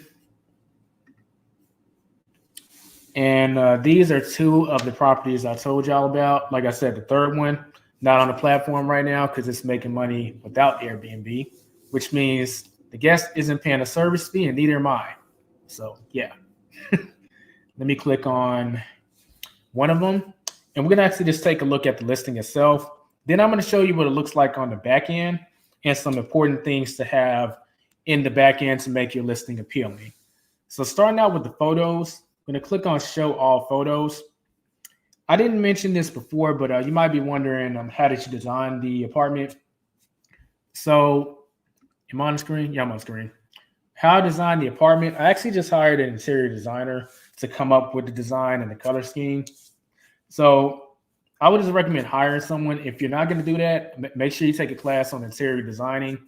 And these are 2 of the properties I told y'all about. Like I said, the third one, not on the platform right now because it's making money without Airbnb, which means the guest isn't paying a service fee and neither am I. So yeah, let me click on one of them. And we're going to actually just take a look at the listing itself. Then I'm going to show you what it looks like on the back end and some important things to have in the back end to make your listing appealing. So starting out with the photos, I'm going to click on show all photos. I didn't mention this before, but you might be wondering, how did you design the apartment? So am I on the screen? Yeah, I'm on the screen. How I designed the apartment, I actually just hired an interior designer to come up with the design and the color scheme. So I would just recommend hiring someone. If you're not going to do that, make sure you take a class on interior designing.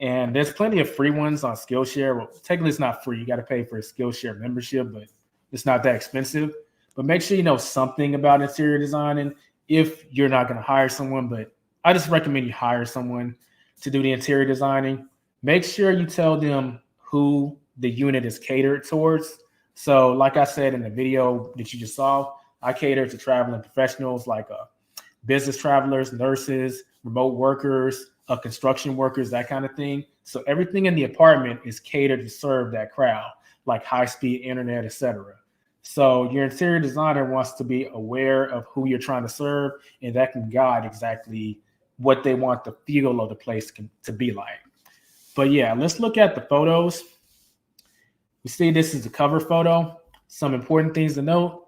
And there's plenty of free ones on Skillshare. Well, technically it's not free. You got to pay for a Skillshare membership, but it's not that expensive. But make sure you know something about interior designing if you're not going to hire someone. But I just recommend you hire someone to do the interior designing. Make sure you tell them who the unit is catered towards. So like I said in the video that you just saw, I cater to traveling professionals like business travelers, nurses, remote workers, construction workers, that kind of thing. So everything in the apartment is catered to serve that crowd, like high-speed internet, etc. So your interior designer wants to be aware of who you're trying to serve, and that can guide exactly what they want the feel of the place to be like. But yeah, let's look at the photos. You see this is the cover photo. Some important things to note.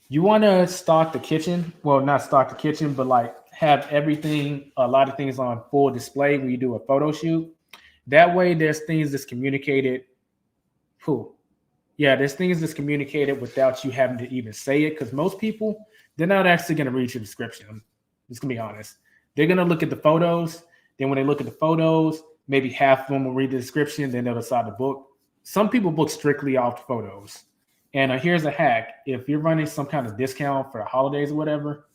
You want to stock the kitchen. Well, not stock the kitchen, but like have everything, a lot of things on full display when you do a photo shoot. That way there's things that's communicated. There's things that's communicated without you having to even say it, because most people, they're not actually going to read your description. I'm just going to be honest. They're going to look at the photos. Then when they look at the photos, maybe half of them will read the description, then they'll decide to book. Some people book strictly off the photos. And here's a hack. If you're running some kind of discount for the holidays or whatever,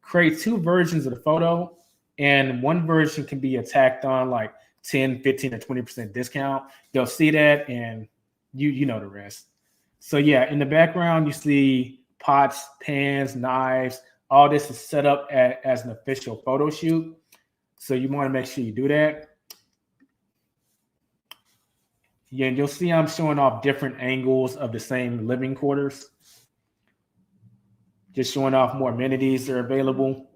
create two versions of the photo, and one version can be attacked on like 10, 15, or 20% discount. They'll see that, and you know the rest. So yeah, in the background, you see pots, pans, knives. All this is set up as an official photo shoot. So you want to make sure you do that. Yeah, and you'll see I'm showing off different angles of the same living quarters. Just showing off more amenities that are available.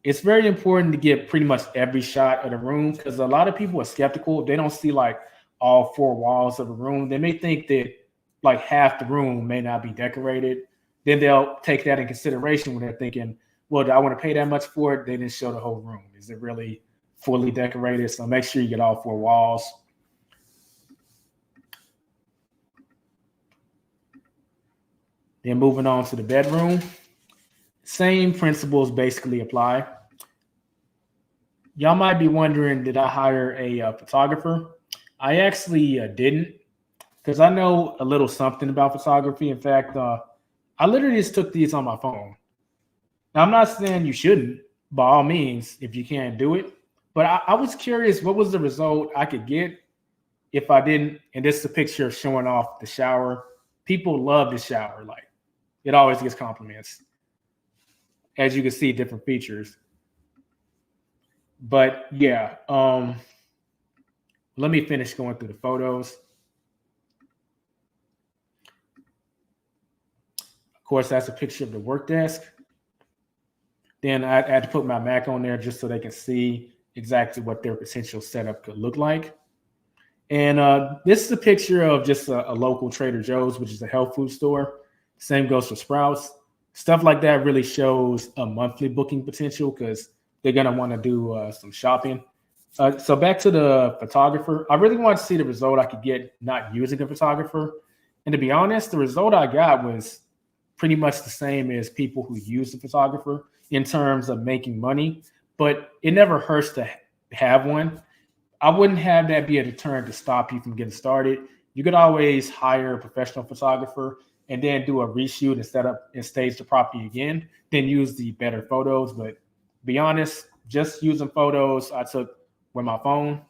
It's very important to get pretty much every shot of the room, because a lot of people are skeptical. If they don't see like all four walls of the room, they may think that like half the room may not be decorated. Then they'll take that in consideration when they're thinking, well, do I want to pay that much for it? They didn't show the whole room. Is it really fully decorated? So make sure you get all four walls. Then moving on to the bedroom, same principles basically apply. Y'all might be wondering, did I hire a photographer? I actually didn't, because I know a little something about photography. In fact, I literally just took these on my phone. Now, I'm not saying you shouldn't, by all means, if you can't do it. But I was curious, what was the result I could get if I didn't? And this is a picture showing off the shower. People love the shower. Like, it always gets compliments. As you can see, different features. But yeah, let me finish going through the photos. Of course, that's a picture of the work desk. Then I had to put my Mac on there just so they can see exactly what their potential setup could look like. And this is a picture of just a local Trader Joe's, which is a health food store. Same goes for Sprouts. Stuff like that really shows a monthly booking potential, because they're going to want to do some shopping. So back to the photographer. I really wanted to see the result I could get not using a photographer. And to be honest, the result I got was pretty much the same as people who use the photographer in terms of making money. But it never hurts to have one. I wouldn't have that be a deterrent to stop you from getting started. You could always hire a professional photographer and then do a reshoot and set up and stage the property again, then use the better photos. But be honest, just using photos I took with my phone,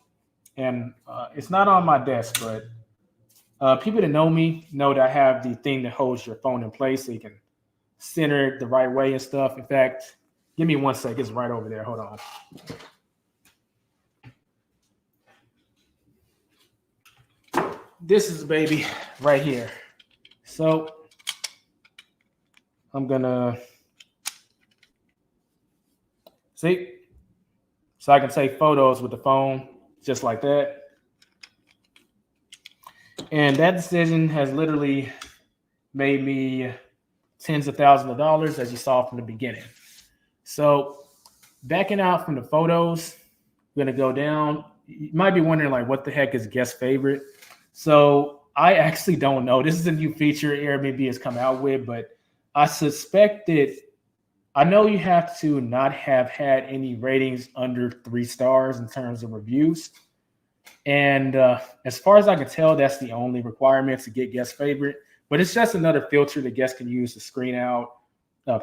and it's not on my desk, but people that know me know that I have the thing that holds your phone in place so you can center it the right way and stuff. In fact, give me 1 sec. It's right over there. Hold on. This is the baby right here. So I'm gonna see, so I can take photos with the phone just like that. And that decision has literally made me tens of thousands of dollars, as you saw from the beginning. So backing out from the photos, we're gonna go down. You might be wondering, like, what the heck is guest favorite? So I actually don't know. This is a new feature Airbnb has come out with, but I suspect that I know you have to not have had any ratings under 3 stars in terms of reviews. And as far as I can tell, that's the only requirement to get guest favorite. But it's just another filter that guests can use to screen out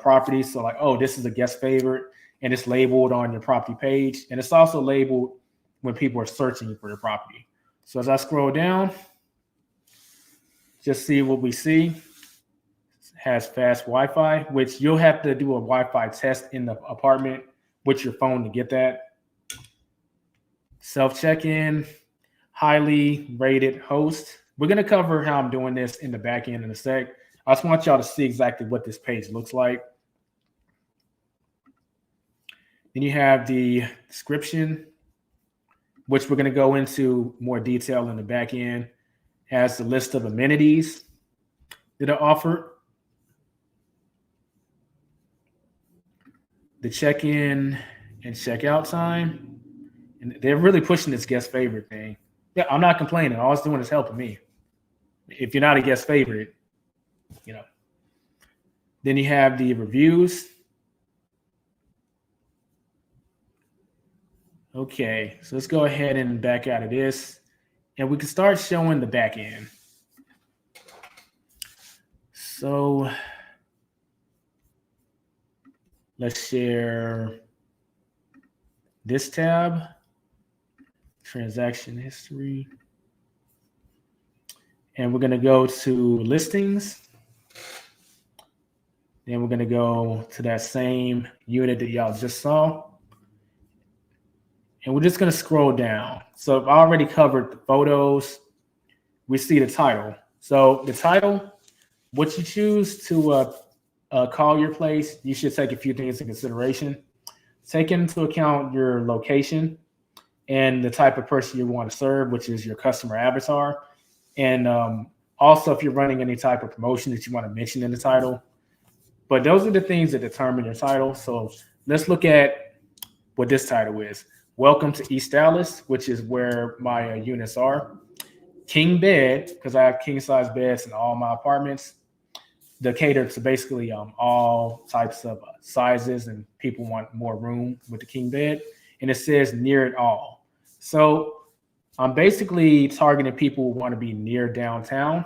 properties. So, like, oh, this is a guest favorite, and it's labeled on your property page. And it's also labeled when people are searching for your property. So, as I scroll down, just see what we see. Has fast Wi-Fi, which you'll have to do a Wi-Fi test in the apartment with your phone to get that. Self check-in, highly rated host. We're going to cover how I'm doing this in the back end in a sec. I just want y'all to see exactly what this page looks like. Then you have the description, which we're going to go into more detail in the back end. Has the list of amenities that are offered. The check-in and check-out time. And they're really pushing this guest favorite thing. Yeah, I'm not complaining. All it's doing is helping me. If you're not a guest favorite, you know. Then you have the reviews. Okay, so let's go ahead and back out of this. And we can start showing the back end. So let's share this tab, transaction history. And we're going to go to listings. Then we're going to go to that same unit that y'all just saw. And we're just going to scroll down. So I've already covered the photos. We see the title. So the title, what you choose to call your place, you should take a few things into consideration. Take into account your location and the type of person you want to serve, which is your customer avatar. And also if you're running any type of promotion that you want to mention in the title. But those are the things that determine your title. So let's look at what this title is. Welcome to East Dallas, which is where my units are. King bed, because I have king size beds in all my apartments. They cater to basically all types of sizes, and people want more room with the king bed. And it says near it all. So I'm basically targeting people who want to be near downtown.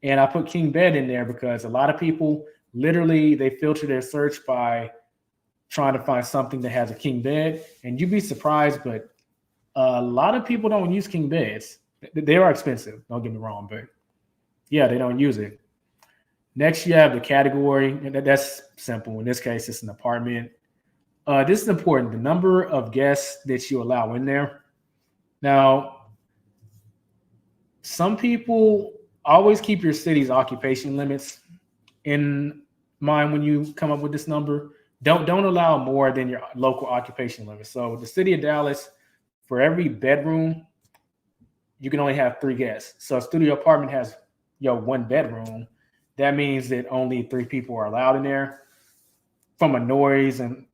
And I put king bed in there because a lot of people literally, they filter their search by trying to find something that has a king bed. And you'd be surprised, but a lot of people don't use king beds. They are expensive, don't get me wrong, but yeah, they don't use it. Next, you have the category. That's simple. In this case, it's an apartment. This is important, the number of guests that you allow in there. Now, some people always keep your city's occupation limits in mind when you come up with this number. Don't allow more than your local occupation limit. So the city of Dallas, for every bedroom, you can only have 3 guests. So a studio apartment has 1 bedroom. That means that only 3 people are allowed in there from a noise and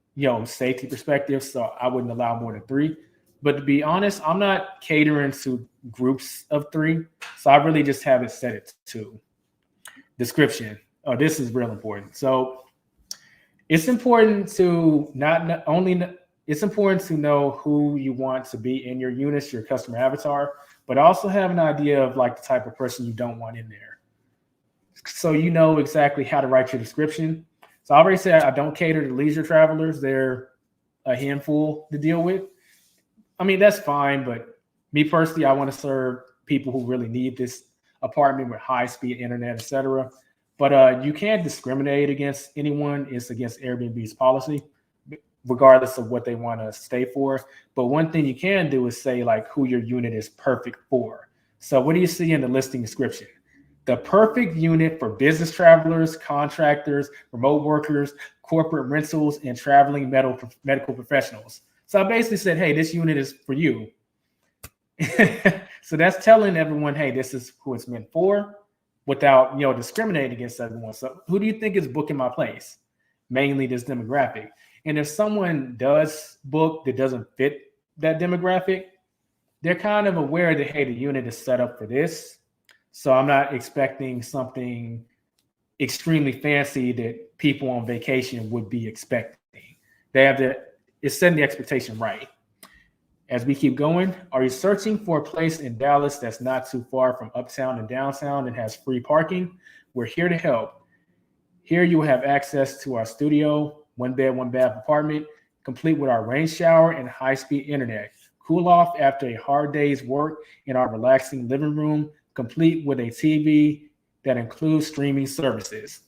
safety perspective. So I wouldn't allow more than 3. But to be honest, I'm not catering to groups of 3. So I really just have it set it to description. Oh, this is real important. So it's important to it's important to know who you want to be in your units, your customer avatar, but also have an idea of like the type of person you don't want in there. So you know exactly how to write your description. So I already said I don't cater to leisure travelers. They're a handful to deal with. I mean, that's fine, but me personally, I want to serve people who really need this apartment with high-speed internet, etc. But you can't discriminate against anyone. It's against Airbnb's policy, regardless of what they want to stay for. But one thing you can do is say like who your unit is perfect for. So what do you see in the listing description? The perfect unit for business travelers, contractors, remote workers, corporate rentals, and traveling medical professionals. So I basically said, hey, this unit is for you. So that's telling everyone, hey, this is who it's meant for, without discriminating against everyone. So who do you think is booking my place? Mainly this demographic. And if someone does book that doesn't fit that demographic, they're kind of aware that, hey, the unit is set up for this. So I'm not expecting something extremely fancy that people on vacation would be expecting. They have to, it's setting the expectation right. As we keep going, are you searching for a place in Dallas that's not too far from uptown and downtown and has free parking? We're here to help. Here you will have access to our studio, one bed, one bath apartment, complete with our rain shower and high-speed internet. Cool off after a hard day's work in our relaxing living room, complete with a TV that includes streaming services.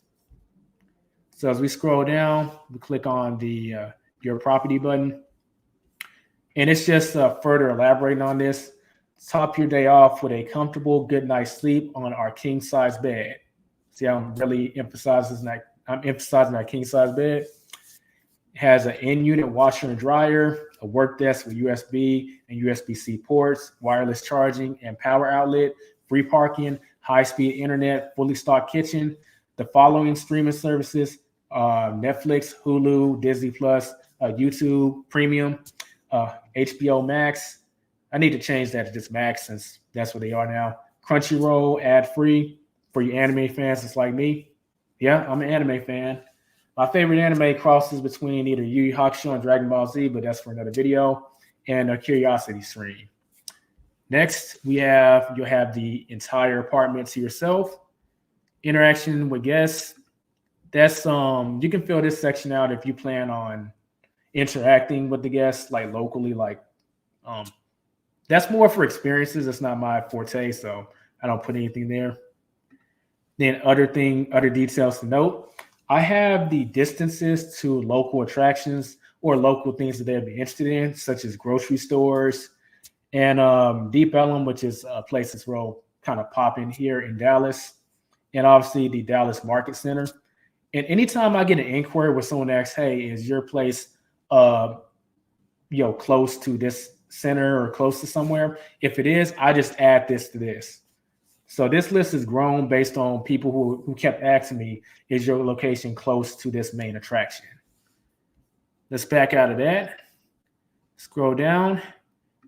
So as we scroll down, we click on the your property button, and it's just further elaborating on this. Top your day off with a comfortable, good night's sleep on our king size bed. See how I'm emphasizing that king size bed. It has an in-unit washer and dryer, a work desk with USB and USB-C ports, wireless charging and power outlet, free parking, high-speed internet, fully stocked kitchen. The following streaming services: Netflix, Hulu, Disney Plus, YouTube Premium, HBO Max. I need to change that to just Max since that's what they are now. Crunchyroll, ad-free for you anime fans just like me. Yeah, I'm an anime fan. My favorite anime crosses between either Yu Yu Hakusho and Dragon Ball Z, but that's for another video, and a Curiosity Stream. Next, you'll have the entire apartment to yourself. Interaction with guests. That's you can fill this section out if you plan on interacting with the guests like locally, that's more for experiences. That's not my forte, so I don't put anything there. Then other details to note. I have the distances to local attractions or local things that they'd be interested in, such as grocery stores and Deep Ellum, which is a place that's real kind of popping here in Dallas, and obviously the Dallas Market Center. And anytime I get an inquiry where someone asks, "Hey, is your place close to this center or close to somewhere?" If it is, I just add this to this. So this list has grown based on people who kept asking me, is your location close to this main attraction? Let's back out of that. Scroll down.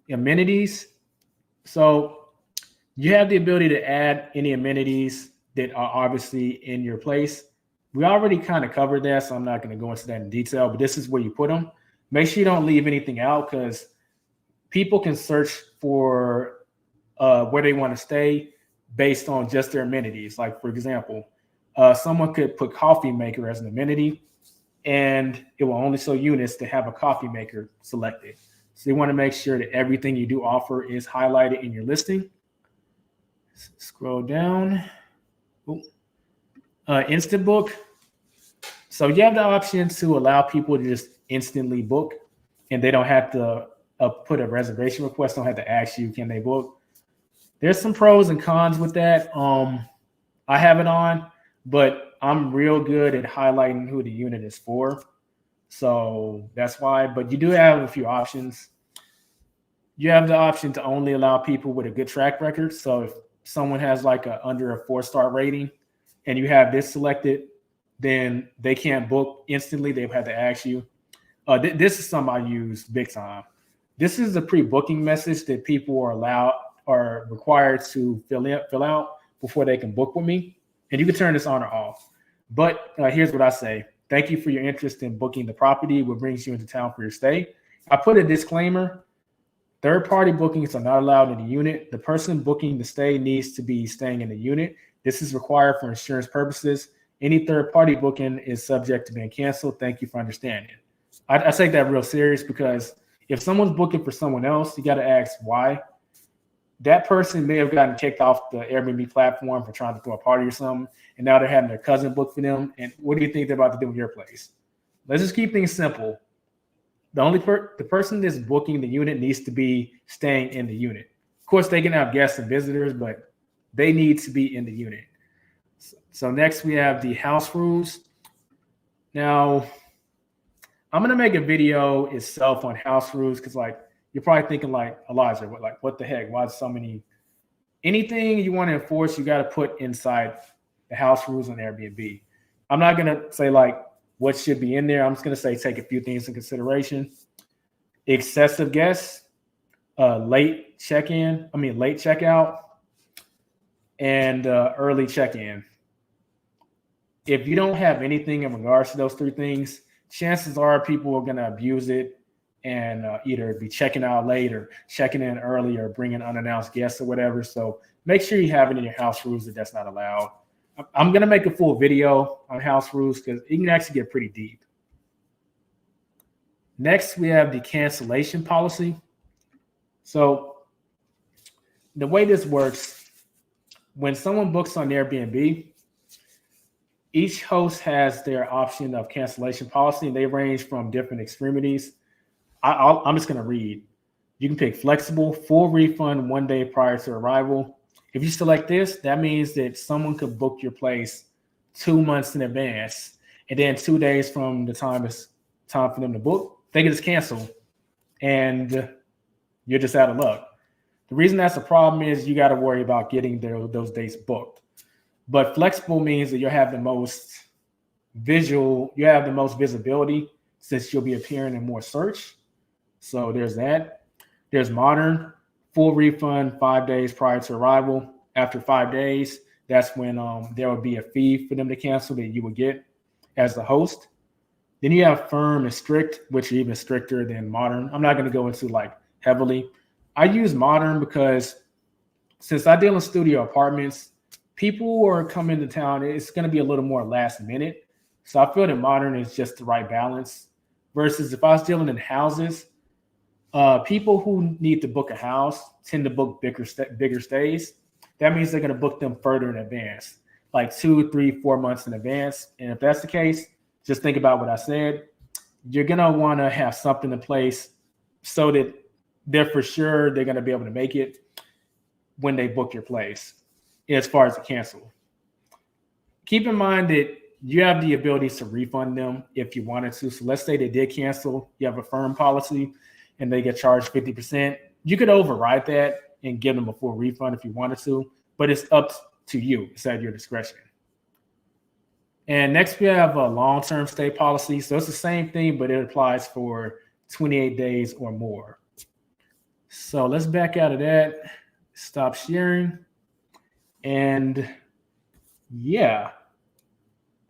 Amenities. So you have the ability to add any amenities that are obviously in your place. We already kind of covered that, so I'm not going to go into that in detail, but this is where you put them. Make sure you don't leave anything out because people can search for where they want to stay based on just their amenities. Like, for example, someone could put coffee maker as an amenity, and it will only show units that have a coffee maker selected. So you want to make sure that everything you do offer is highlighted in your listing. Scroll down. Instant book. So you have the option to allow people to just instantly book, and they don't have to put a reservation request, don't have to ask you, can they book? There's some pros and cons with that. I have it on, but I'm real good at highlighting who the unit is for. So that's why, but you do have a few options. You have the option to only allow people with a good track record. So if someone has like under a 4-star rating and you have this selected, then they can't book instantly. They've had to ask you. This is something I use big time. This is a pre-booking message that people are required to fill out before they can book with me. And you can turn this on or off. But here's what I say. Thank you for your interest in booking the property. What brings you into town for your stay? I put a disclaimer. Third-party bookings are not allowed in the unit. The person booking the stay needs to be staying in the unit. This is required for insurance purposes. Any third-party booking is subject to being canceled. Thank you for understanding. I take that real serious because if someone's booking for someone else, you got to ask why. That person may have gotten kicked off the Airbnb platform for trying to throw a party or something, and now they're having their cousin book for them. And what do you think they're about to do in your place? Let's just keep things simple. The person that's booking the unit needs to be staying in the unit. Of course, they can have guests and visitors, but they need to be in the unit. So next we have the house rules. Now, I'm gonna make a video itself on house rules because you're probably thinking like, Elijah, what the heck? Why so many? Anything you want to enforce, you got to put inside the house rules on Airbnb. I'm not going to say what should be in there. I'm just going to say take a few things in consideration. Excessive guests, late checkout, and early check-in. if you don't have anything in regards to those three things, chances are people are going to abuse it and either be checking out late or checking in early or bringing unannounced guests or whatever. So make sure you have it in your house rules that that's not allowed. I'm going to make a full video on house rules because it can actually get pretty deep. Next, we have the cancellation policy. So the way this works, when someone books on Airbnb, each host has their option of cancellation policy, and they range from different extremities. I'm just going to read. You can pick flexible, full refund 1 day prior to arrival. If you select this, that means that someone could book your place 2 months in advance, and then 2 days from the time it's time for them to book, they can just cancel, and you're just out of luck. The reason that's a problem is you got to worry about getting those dates booked. But flexible means that you have the most visibility since you'll be appearing in more search. So there's that. There's modern, full refund 5 days prior to arrival. After 5 days, that's when there will be a fee for them to cancel that you would get as the host. Then you have firm and strict, which are even stricter than modern. I'm not going to go into like heavily. I use modern because since I deal in studio apartments, people who are coming to town, it's going to be a little more last minute. So I feel that modern is just the right balance. Versus if I was dealing in houses, people who need to book a house tend to book bigger stays. That means they're going to book them further in advance, like 2, 3, 4 months in advance. And if that's the case, just think about what I said. You're going to want to have something in place so that they're for sure they're going to be able to make it when they book your place as far as the cancel. Keep in mind that you have the ability to refund them if you wanted to. So let's say they did cancel, you have a firm policy and they get charged 50%. You could override that and give them a full refund if you wanted to, but it's up to you. It's at your discretion. And next we have a long-term stay policy. So it's the same thing, but it applies for 28 days or more. So let's back out of that, stop sharing. And yeah,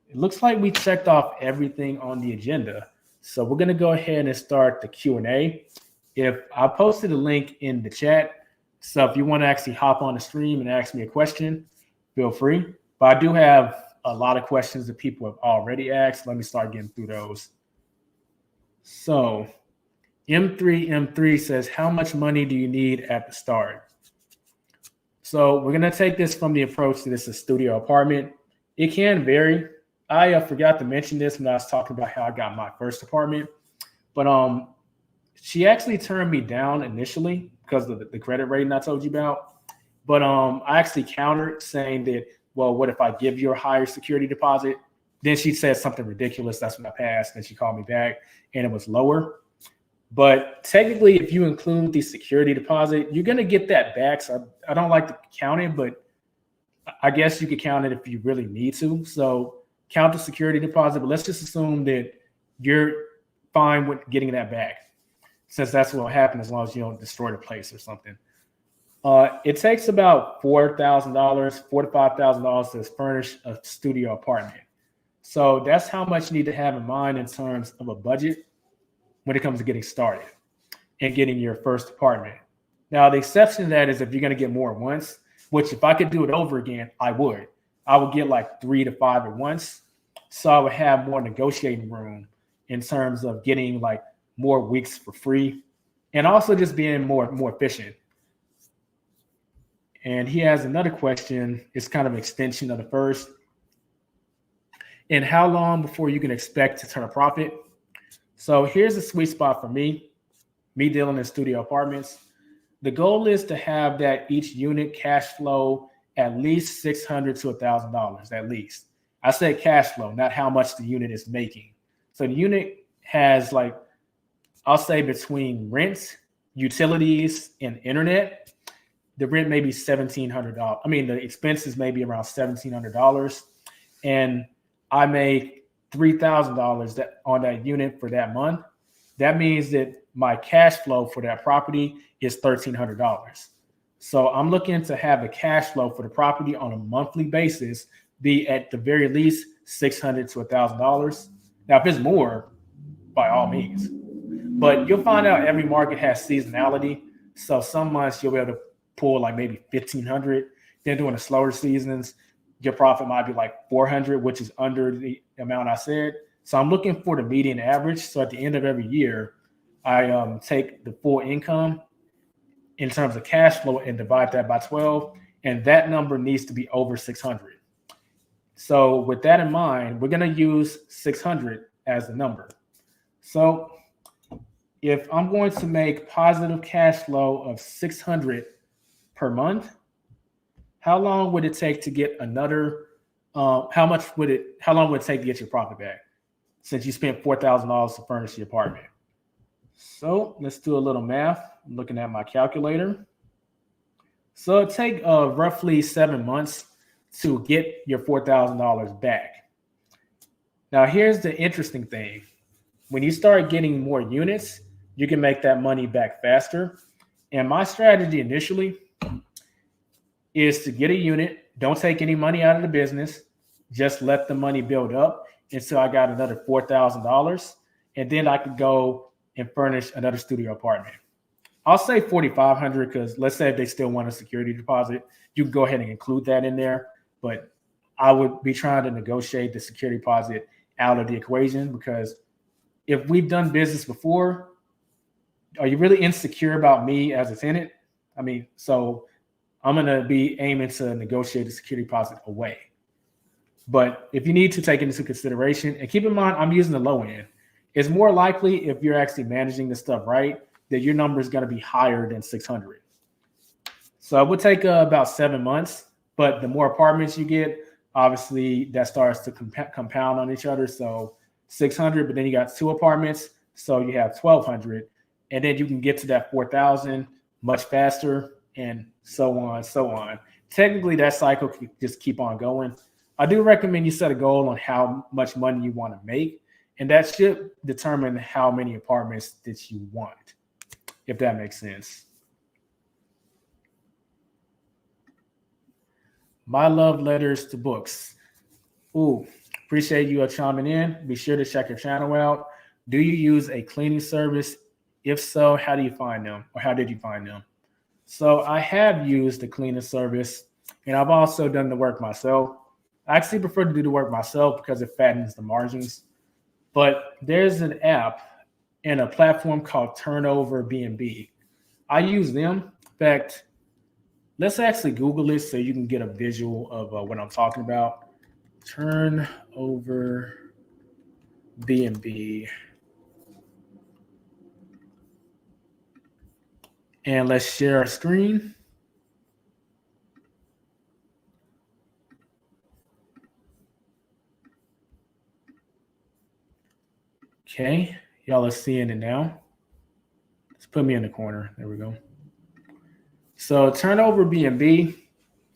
it looks like we checked off everything on the agenda. So we're going to go ahead and start the Q&A. If I posted a link in the chat, so if you want to actually hop on the stream and ask me a question, feel free. But I do have a lot of questions that people have already asked. Let me start getting through those. So M3 says, how much money do you need at the start? So we're going to take this from the approach that it's a studio apartment. It can vary. I forgot to mention this when I was talking about how I got my first apartment. But she actually turned me down initially because of the credit rating I told you about. But I actually countered saying that, well, what if I give you a higher security deposit? Then she said something ridiculous. That's when I passed. Then she called me back and it was lower. But technically, if you include the security deposit, you're going to get that back. So I don't like to count it, but I guess you could count it if you really need to. So count the security deposit, but let's just assume that you're fine with getting that back, since that's what will happen as long as you don't destroy the place or something. It takes about $4,000, $4,000 to $5,000 to furnish a studio apartment. So that's how much you need to have in mind in terms of a budget when it comes to getting started and getting your first apartment. Now, the exception to that is if you're going to get more at once, which if I could do it over again, I would. I would get like 3 to 5 at once. So I would have more negotiating room in terms of getting like more weeks for free and also just being more efficient. And he has another question. It's kind of an extension of the first. And how long before you can expect to turn a profit? So here's a sweet spot for me dealing in studio apartments. The goal is to have that each unit cash flow at least $600 to $1,000, at least. I said cash flow, not how much the unit is making. So the unit has like, I'll say between rent, utilities, and internet, the rent may be $1,700. I mean, the expenses may be around $1,700. And I make $3,000 on that unit for that month. That means that my cash flow for that property is $1,300. So I'm looking to have the cash flow for the property on a monthly basis be at the very least $600 to $1,000. Now, if it's more, by all means. But you'll find out every market has seasonality. So some months you'll be able to pull like maybe 1,500. Then during the slower seasons, your profit might be like 400, which is under the amount I said. So I'm looking for the median average. So at the end of every year, I take the full income in terms of cash flow and divide that by 12. And that number needs to be over 600. So with that in mind, we're going to use 600 as the number. So if I'm going to make positive cash flow of 600 per month, how long would it take to get another? How long would it take to get your profit back? Since you spent $4,000 to furnish the apartment. So let's do a little math. I'm looking at my calculator. So it take roughly 7 months to get your $4,000 back. Now here's the interesting thing. When you start getting more units, you can make that money back faster. And my strategy initially is to get a unit, don't take any money out of the business, just let the money build up until I got another $4,000. And then I could go and furnish another studio apartment. I'll say $4,500 because let's say if they still want a security deposit, you can go ahead and include that in there. But I would be trying to negotiate the security deposit out of the equation because if we've done business before, are you really insecure about me as a tenant? I mean, so I'm going to be aiming to negotiate the security deposit away. But if you need to take it into consideration, and keep in mind, I'm using the low end. It's more likely if you're actually managing this stuff right, that your number is going to be higher than 600. So it would take about 7 months, but the more apartments you get, obviously that starts to compound on each other. So 600, but then you got 2 apartments, so you have 1,200, and then you can get to that 4,000 much faster, and so on, so on. Technically, that cycle can just keep on going. I do recommend you set a goal on how much money you want to make, and that should determine how many apartments that you want, if that makes sense. My love letters to books. Ooh, appreciate you chiming in. Be sure to check your channel out. Do you use a cleaning service? If so, how do you find them, or how did you find them? So I have used the cleaning service, and I've also done the work myself. I actually prefer to do the work myself because it fattens the margins. But there's an app and a platform called Turnover B&B. I use them. In fact, let's actually Google it so you can get a visual of what I'm talking about. Turnover B&B. And let's share our screen. Okay, y'all are seeing it now. Let's put me in the corner. There we go. So Turnover B&B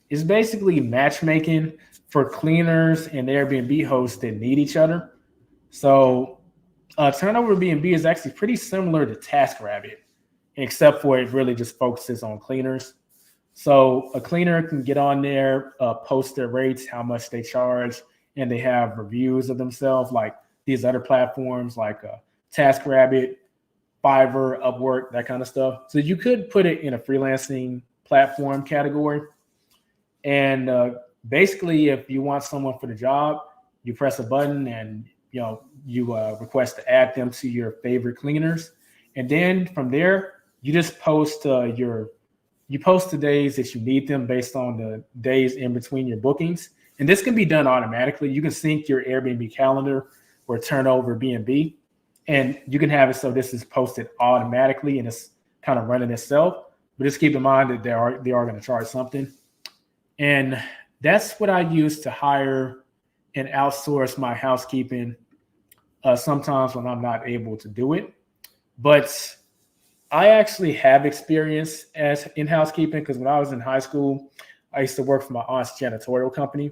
is basically matchmaking for cleaners and Airbnb hosts that need each other. So Turnover B&B is actually pretty similar to TaskRabbit, except for it really just focuses on cleaners. So a cleaner can get on there, post their rates, how much they charge, and they have reviews of themselves like these other platforms like TaskRabbit, Fiverr, Upwork, that kind of stuff. So you could put it in a freelancing platform category. And basically, if you want someone for the job, you press a button and you request to add them to your favorite cleaners. And then from there, you just post post the days that you need them based on the days in between your bookings. And this can be done automatically. You can sync your Airbnb calendar or Turnover B&B, and you can have it so this is posted automatically and it's kind of running itself. But just keep in mind that they are going to charge something. And that's what I use to hire and outsource my housekeeping sometimes when I'm not able to do it. But I actually have experience in housekeeping because when I was in high school, I used to work for my aunt's janitorial company.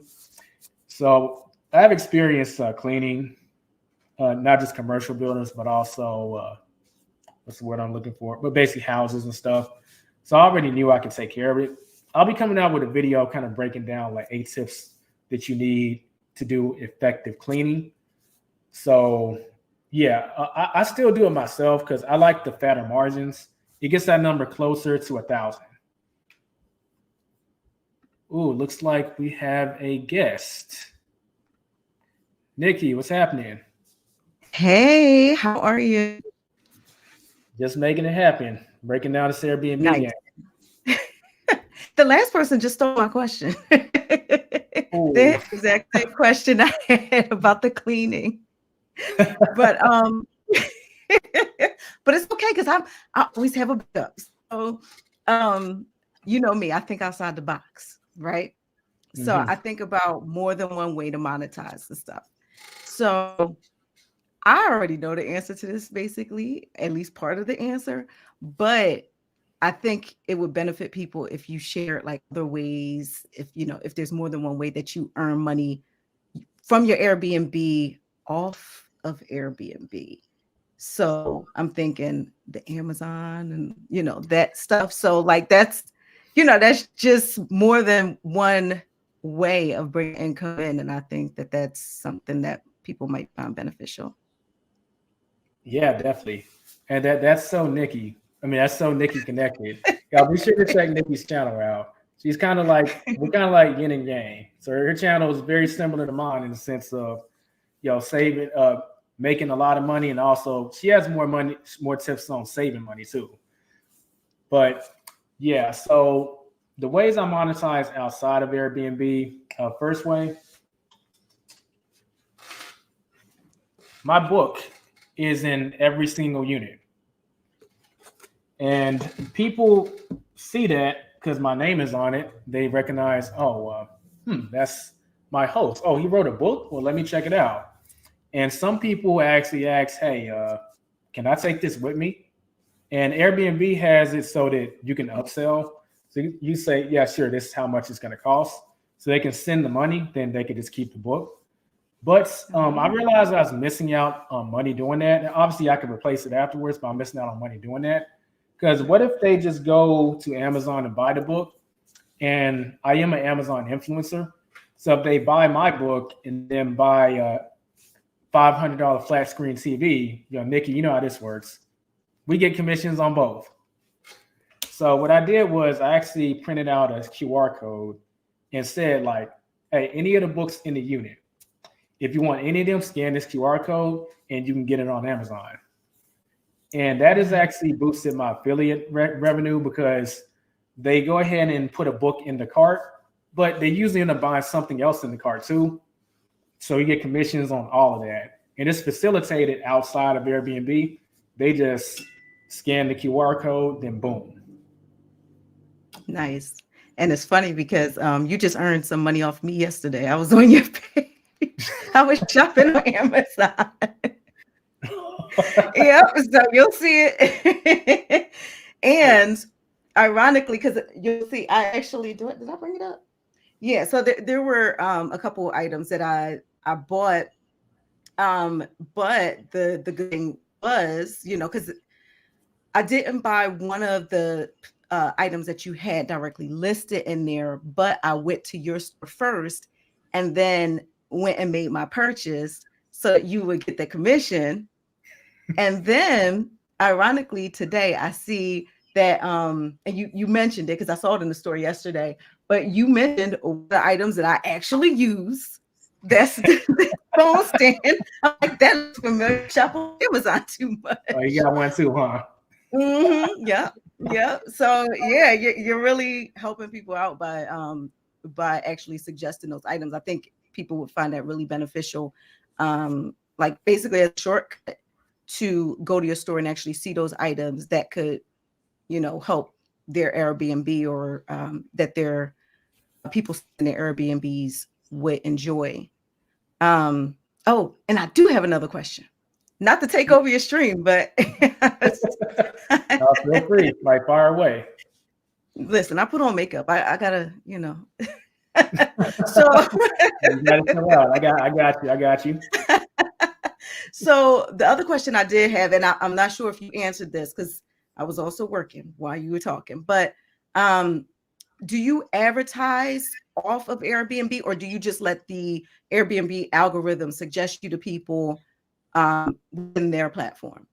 So I have experience cleaning, not just commercial buildings, but also, what's the word I'm looking for? But basically houses and stuff. So I already knew I could take care of it. I'll be coming out with a video kind of breaking down like 8 tips that you need to do effective cleaning. So yeah, I still do it myself because I like the fatter margins. It gets that number closer to 1,000. Ooh, looks like we have a guest. Nikki, what's happening? Hey, how are you? Just making it happen. Breaking down this Airbnb Nice. game. The last person just stole my question. Ooh. The exact same question I had about the cleaning. But but it's okay because I always have a backup. So um, you know me, I think outside the box, right? So Mhm. I think about more than one way to monetize the stuff. So I already know the answer to this, basically, at least part of the answer. But I think it would benefit people if you share like other ways, if there's more than one way that you earn money from your Airbnb off of Airbnb. So I'm thinking the Amazon and that stuff. So like that's just more than one way of bringing income in, and I think that that's something that people might find beneficial. Yeah, definitely. And that's so Nikki. I mean, that's so Nikki connected. Y'all be sure to check Nikki's channel out. She's kind of like we're kind of like yin and yang. So her channel is very similar to mine in the sense of saving, making a lot of money, and also she has more money, more tips on saving money too. But yeah, so the ways I monetize outside of Airbnb, first way, my book is in every single unit. And people see that because my name is on it. They recognize, oh, that's my host. Oh, he wrote a book. Well, let me check it out. And some people actually ask, hey, can I take this with me? And Airbnb has it so that you can upsell. So you say, yeah, sure, this is how much it's going to cost. So they can send the money, then they can just keep the book. But I realized I was missing out on money doing that. And obviously, I could replace it afterwards, but I'm missing out on money doing that. Because what if they just go to Amazon and buy the book? And I am an Amazon influencer. So if they buy my book and then buy a $500 flat screen TV, Nikki, you know how this works. We get commissions on both. So what I did was I actually printed out a QR code and said, like, hey, any of the books in the unit, if you want any of them, scan this QR code and you can get it on Amazon. And that has actually boosted my affiliate revenue because they go ahead and put a book in the cart, but they usually end up buying something else in the cart too. So you get commissions on all of that. And it's facilitated outside of Airbnb. They just scan the QR code, then boom. Nice. And it's funny because you just earned some money off me yesterday. I was on your page. I was shopping on Amazon. Yep. So you'll see it. And ironically, because you'll see, I actually did I bring it up? Yeah. So there were a couple of items that I bought. But the good thing was, because I didn't buy one of the items that you had directly listed in there, but I went to your store first and then went and made my purchase so that you would get the commission. And then, ironically, today I see that, and you mentioned it because I saw it in the store yesterday, but you mentioned the items that I actually use. That's the phone stand. I'm like, that looks familiar. Shop on Amazon too much. Oh, you got one too, huh? Yeah, yeah. So yeah, you're really helping people out by actually suggesting those items. I think people would find that really beneficial. Like basically a shortcut to go to your store and actually see those items that could, help their Airbnb or that their people in their Airbnbs would enjoy. Oh, and I do have another question. Not to take over your stream, but Feel free, like fire away. listen, I put on makeup. I gotta, so You got to chill out. I got you. I got you. so the other question I did have, and I'm not sure if you answered this because I was also working while you were talking, but do you advertise off of Airbnb, or do you just let the Airbnb algorithm suggest you to people within their platform?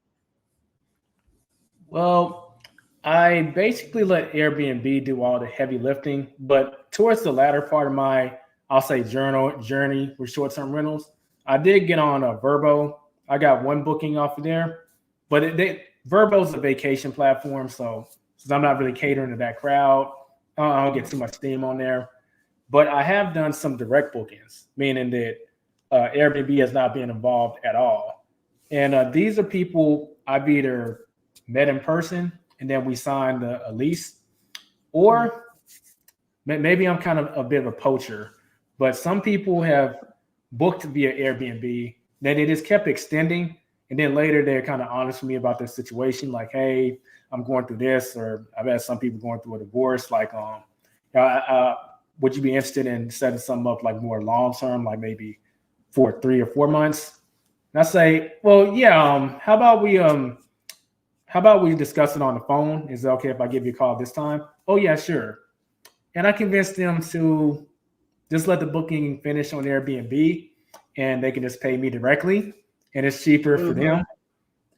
Well, I basically let Airbnb do all the heavy lifting, but towards the latter part of my, I'll say, journey with short-term rentals, I did get on a Verbo. I got one booking off of there, but Verbo's a vacation platform, so since I'm not really catering to that crowd, I don't get too much steam on there. But I have done some direct bookings, meaning that Airbnb has not been involved at all. And these are people I've either met in person and then we signed a lease, Mhm. or maybe I'm kind of a bit of a poacher, but some people have booked via Airbnb, then they just kept extending. And then later they're kind of honest with me about their situation, like, hey, I'm going through this, or I've had some people going through a divorce, like, would you be interested in setting something up like more long term, like maybe for 3 or 4 months? And I say, well, yeah, how about we discuss it on the phone? Is it okay if I give you a call this time? Oh yeah, sure. And I convinced them to just let the booking finish on Airbnb, and they can just pay me directly, and it's cheaper for Mhm. them,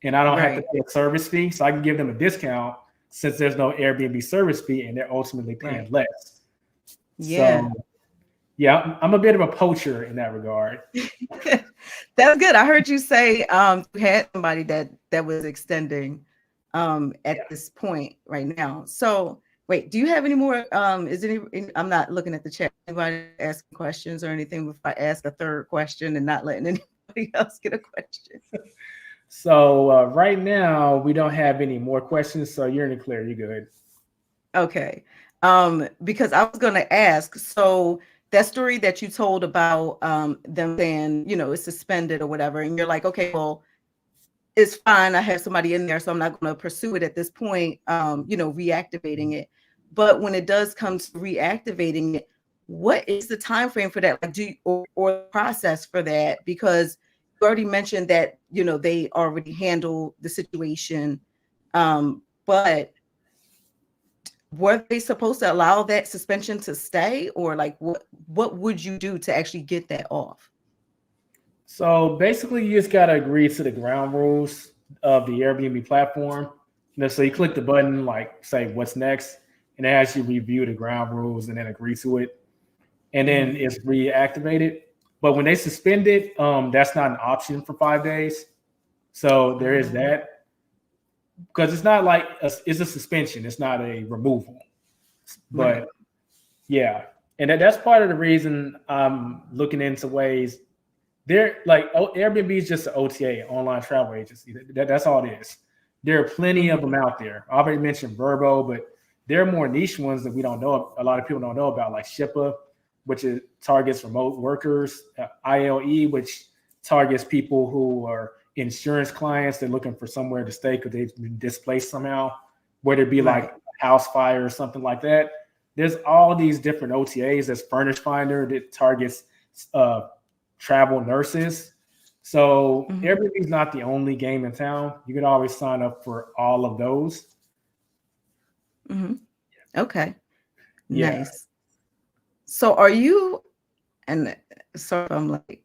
and I don't have to Right, pay a service fee, so I can give them a discount since there's no Airbnb service fee, and they're ultimately paying right. less. Yeah. So yeah, I'm a bit of a poacher in that regard. That's good. I heard you say you had somebody that was extending Yeah. at this point right now. So wait, do you have any more? Is I'm not looking at the chat. Anybody asking questions or anything before I ask a third question and not letting anybody else get a question? So right now we don't have any more questions, so you're in the clear. You're good. Okay. Because I was gonna ask, so that story that you told about them saying, it's suspended or whatever, and you're like, okay, well, it's fine. I have somebody in there, so I'm not going to pursue it at this point, reactivating it. But when it does come to reactivating it, what is the time frame for that? Like, or process for that? Because you already mentioned that, they already handle the situation. But were they supposed to allow that suspension to stay, or like what would you do to actually get that off? So basically, you just gotta agree to the ground rules of the Airbnb platform. So you click the button, like say what's next, and it has you review the ground rules and then agree to it, and then Mhm. it's reactivated. But when they suspend it, that's not an option for 5 days. So there is Um, that, because it's not like it's a suspension. It's not a removal. right. But yeah, and that's part of the reason I'm looking into ways. They're like Airbnb is just an OTA, online travel agency. That's all it is. There are plenty of them Mhm. out there. I already mentioned Verbo, but there are more niche ones that we don't know. A lot of people don't know about, like Shippa, which is targets remote workers. ILE, which targets people who are insurance clients. They're looking for somewhere to stay because they've been displaced somehow, whether it be like Right. a house fire or something like that. There's all these different OTAs. There's Furnish Finder that targets uh, travel nurses. So Mhm. Airbnb is not the only game in town. You can always sign up for all of those. Mhm. Okay. Yeah. Nice. So are you, and sorry if I'm like,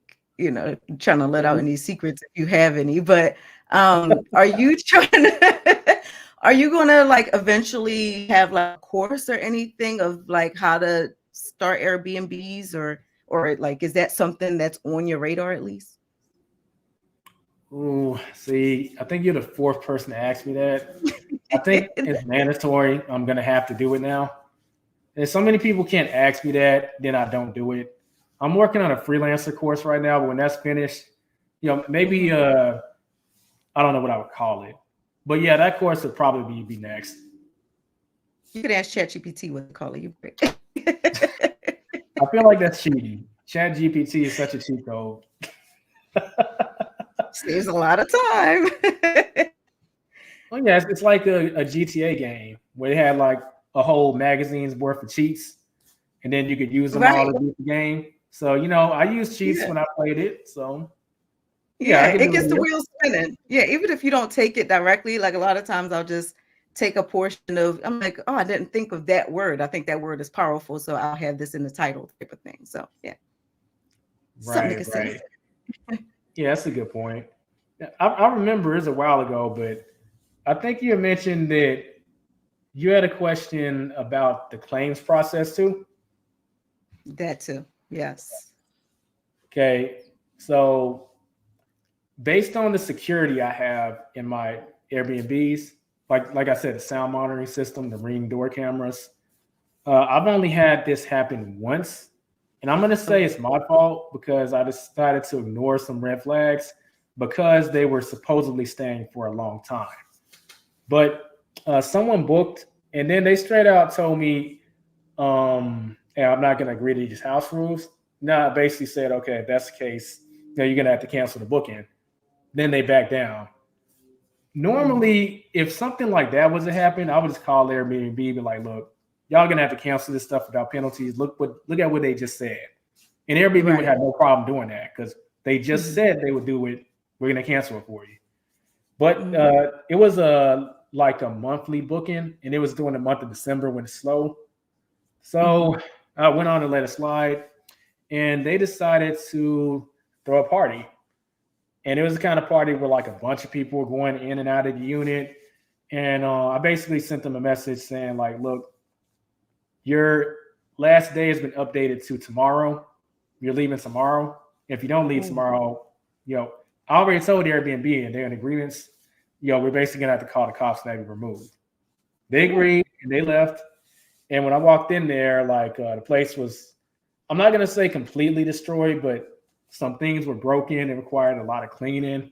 trying to let out Mhm. any secrets if you have any, but are you trying to are you gonna like eventually have like a course or anything of like how to start Airbnbs, or like is that something that's on your radar at least? Ooh, see, I think you're the fourth person to ask me that. I think it's mandatory. I'm gonna have to do it now. And so many people can't ask me that, then I don't do it. I'm working on a freelancer course right now, but when that's finished, maybe Mhm. I don't know what I would call it. But yeah, that course would probably be next. You could ask ChatGPT what to call it. You great. I feel like that's cheating. Chat GPT is such a cheat code. Saves a lot of time. Oh yeah, it's like a GTA game where they had like a whole magazine's worth of cheats, and then you could use them all Right. to beat the game. So I used cheats Yeah. when I played it. So yeah, I Yeah, can it do gets it the here. wheels spinning. Yeah, even if you don't take it directly, like a lot of times I'll just take a portion of, I'm like, oh, I didn't think of that word. I think that word is powerful, so I'll have this in the title type of thing. So yeah, something to Right, consider. right. Yeah, that's a good point. Yeah, I remember it was a while ago, but I think you mentioned that you had a question about the claims process too. That too. Yes. Okay, so based on the security I have in my Airbnbs, like I said, the sound monitoring system, the Ring door cameras, I've only had this happen once, and I'm gonna say Okay. it's my fault because I decided to ignore some red flags because they were supposedly staying for a long time. But someone booked, and then they straight out told me, "Hey, I'm not gonna agree to these house rules." No, I basically said, "Okay, if that's the case, you're gonna have to cancel the booking." Then they backed down. Mm. Normally, if something like that was to happen, I would just call Airbnb and be like, "Look, y'all gonna have to cancel this stuff without penalties. Look at what they just said." And Airbnb would Right. have no problem doing that because they just Hmm. said they would do it. We're gonna cancel it for you. But Hmm. it was a like a monthly booking, and it was during the month of December when it's slow. So Hmm. I went on and let it slide, and they decided to throw a party. And it was the kind of party where like a bunch of people were going in and out of the unit. And I basically sent them a message saying like, "Look, your last day has been updated to tomorrow. You're leaving tomorrow. If you don't leave Ooh. tomorrow, you know, I already told Airbnb and they're in agreements. We're basically gonna have to call the cops and have you removed." They Ooh. agreed and they left. And when I walked in there, like the place was, I'm not gonna say completely destroyed, but some things were broken and required a lot of cleaning. Mm.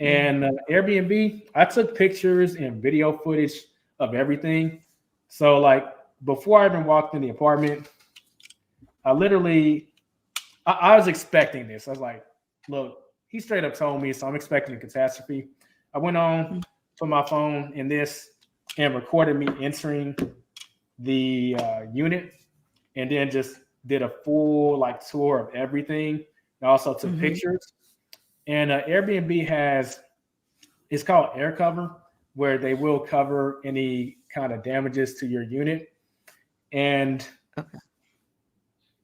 And Airbnb, I took pictures and video footage of everything. So like before I even walked in the apartment, I literally I was expecting this. I was like, look, he straight up told me, so I'm expecting a catastrophe. I went on, Mm. put my phone in this, and recorded me entering the unit, and then just did a full like tour of everything. I also took Mhm. pictures. And Airbnb has, it's called air cover, where they will cover any kind of damages to your unit. And Okay.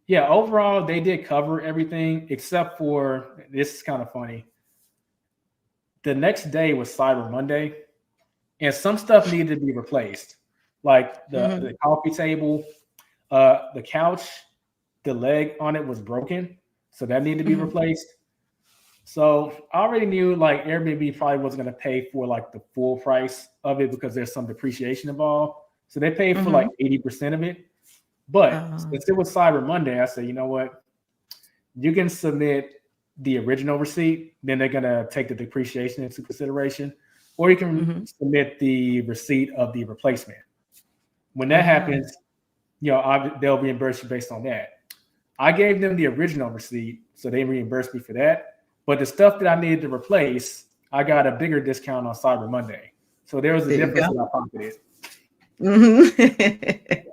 yeah, overall, they did cover everything except for, this is kind of funny. The next day was Cyber Monday, and some stuff needed to be replaced, like Mhm. the coffee table, the couch, the leg on it was broken, so that needed to be Mhm. replaced. So I already knew like Airbnb probably wasn't going to pay for like the full price of it because there's some depreciation involved. So they paid for like Mhm. 80% of it. But Uh, since it was Cyber Monday, I said, you know what? You can submit the original receipt, then they're going to take the depreciation into consideration, or you can mhm. submit the receipt of the replacement. When that Uh, happens, they'll reimburse you based on that. I gave them the original receipt, so they reimbursed me for that. But the stuff that I needed to replace, I got a bigger discount on Cyber Monday. So there was a there you difference go. that I pocketed. Mhm.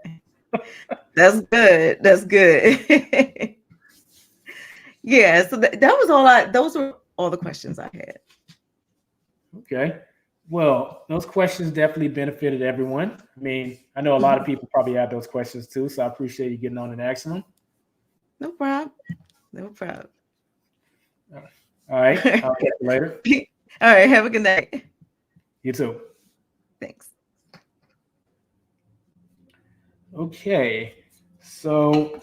That's good. That's good. Yeah. So that was all I. Those were all the questions I had. Okay. Well, those questions definitely benefited everyone. I mean, I know a lot of people probably had those questions too, so I appreciate you getting on and asking them. No problem. No problem. All right. I'll catch you later. All right. Have a good night. You too. Thanks. Okay. So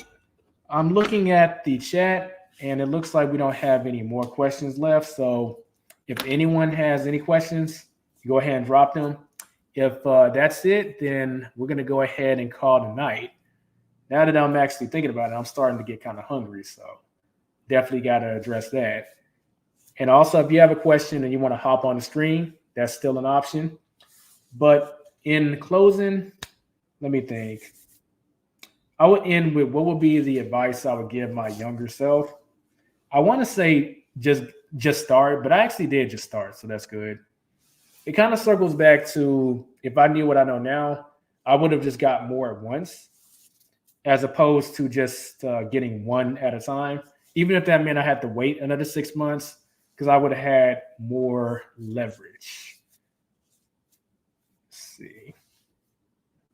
I'm looking at the chat and it looks like we don't have any more questions left. So if anyone has any questions, go ahead and drop them. If that's it, then we're going to go ahead and call tonight. Now that I'm actually thinking about it, I'm starting to get kind of hungry. So definitely got to address that. And also, if you have a question and you want to hop on the screen, that's still an option. But in closing, let me think. I would end with what would be the advice I would give my younger self. I want to say just start, but I actually did just start, so that's good. It kind of circles back to if I knew what I know now, I would have just got more at once, as opposed to just getting one at a time. Even if that meant I had to wait another 6 months, because I would have had more leverage. see.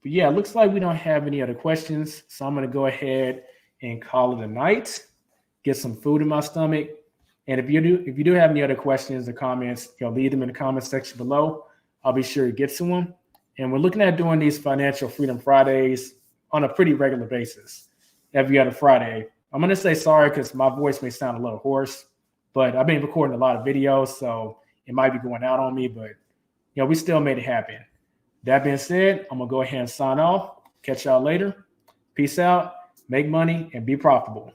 But yeah, it looks like we don't have any other questions. So I'm going to go ahead and call it a night, get some food in my stomach. And if you do have any other questions or comments, leave them in the comment section below. I'll be sure to get to them. And we're looking at doing these Financial Freedom Fridays on a pretty regular basis, every other Friday. I'm going to say sorry because my voice may sound a little hoarse, but I've been recording a lot of videos, so it might be going out on me, but we still made it happen. That being said, I'm going to go ahead and sign off. Catch y'all later. Peace out, make money, and be profitable.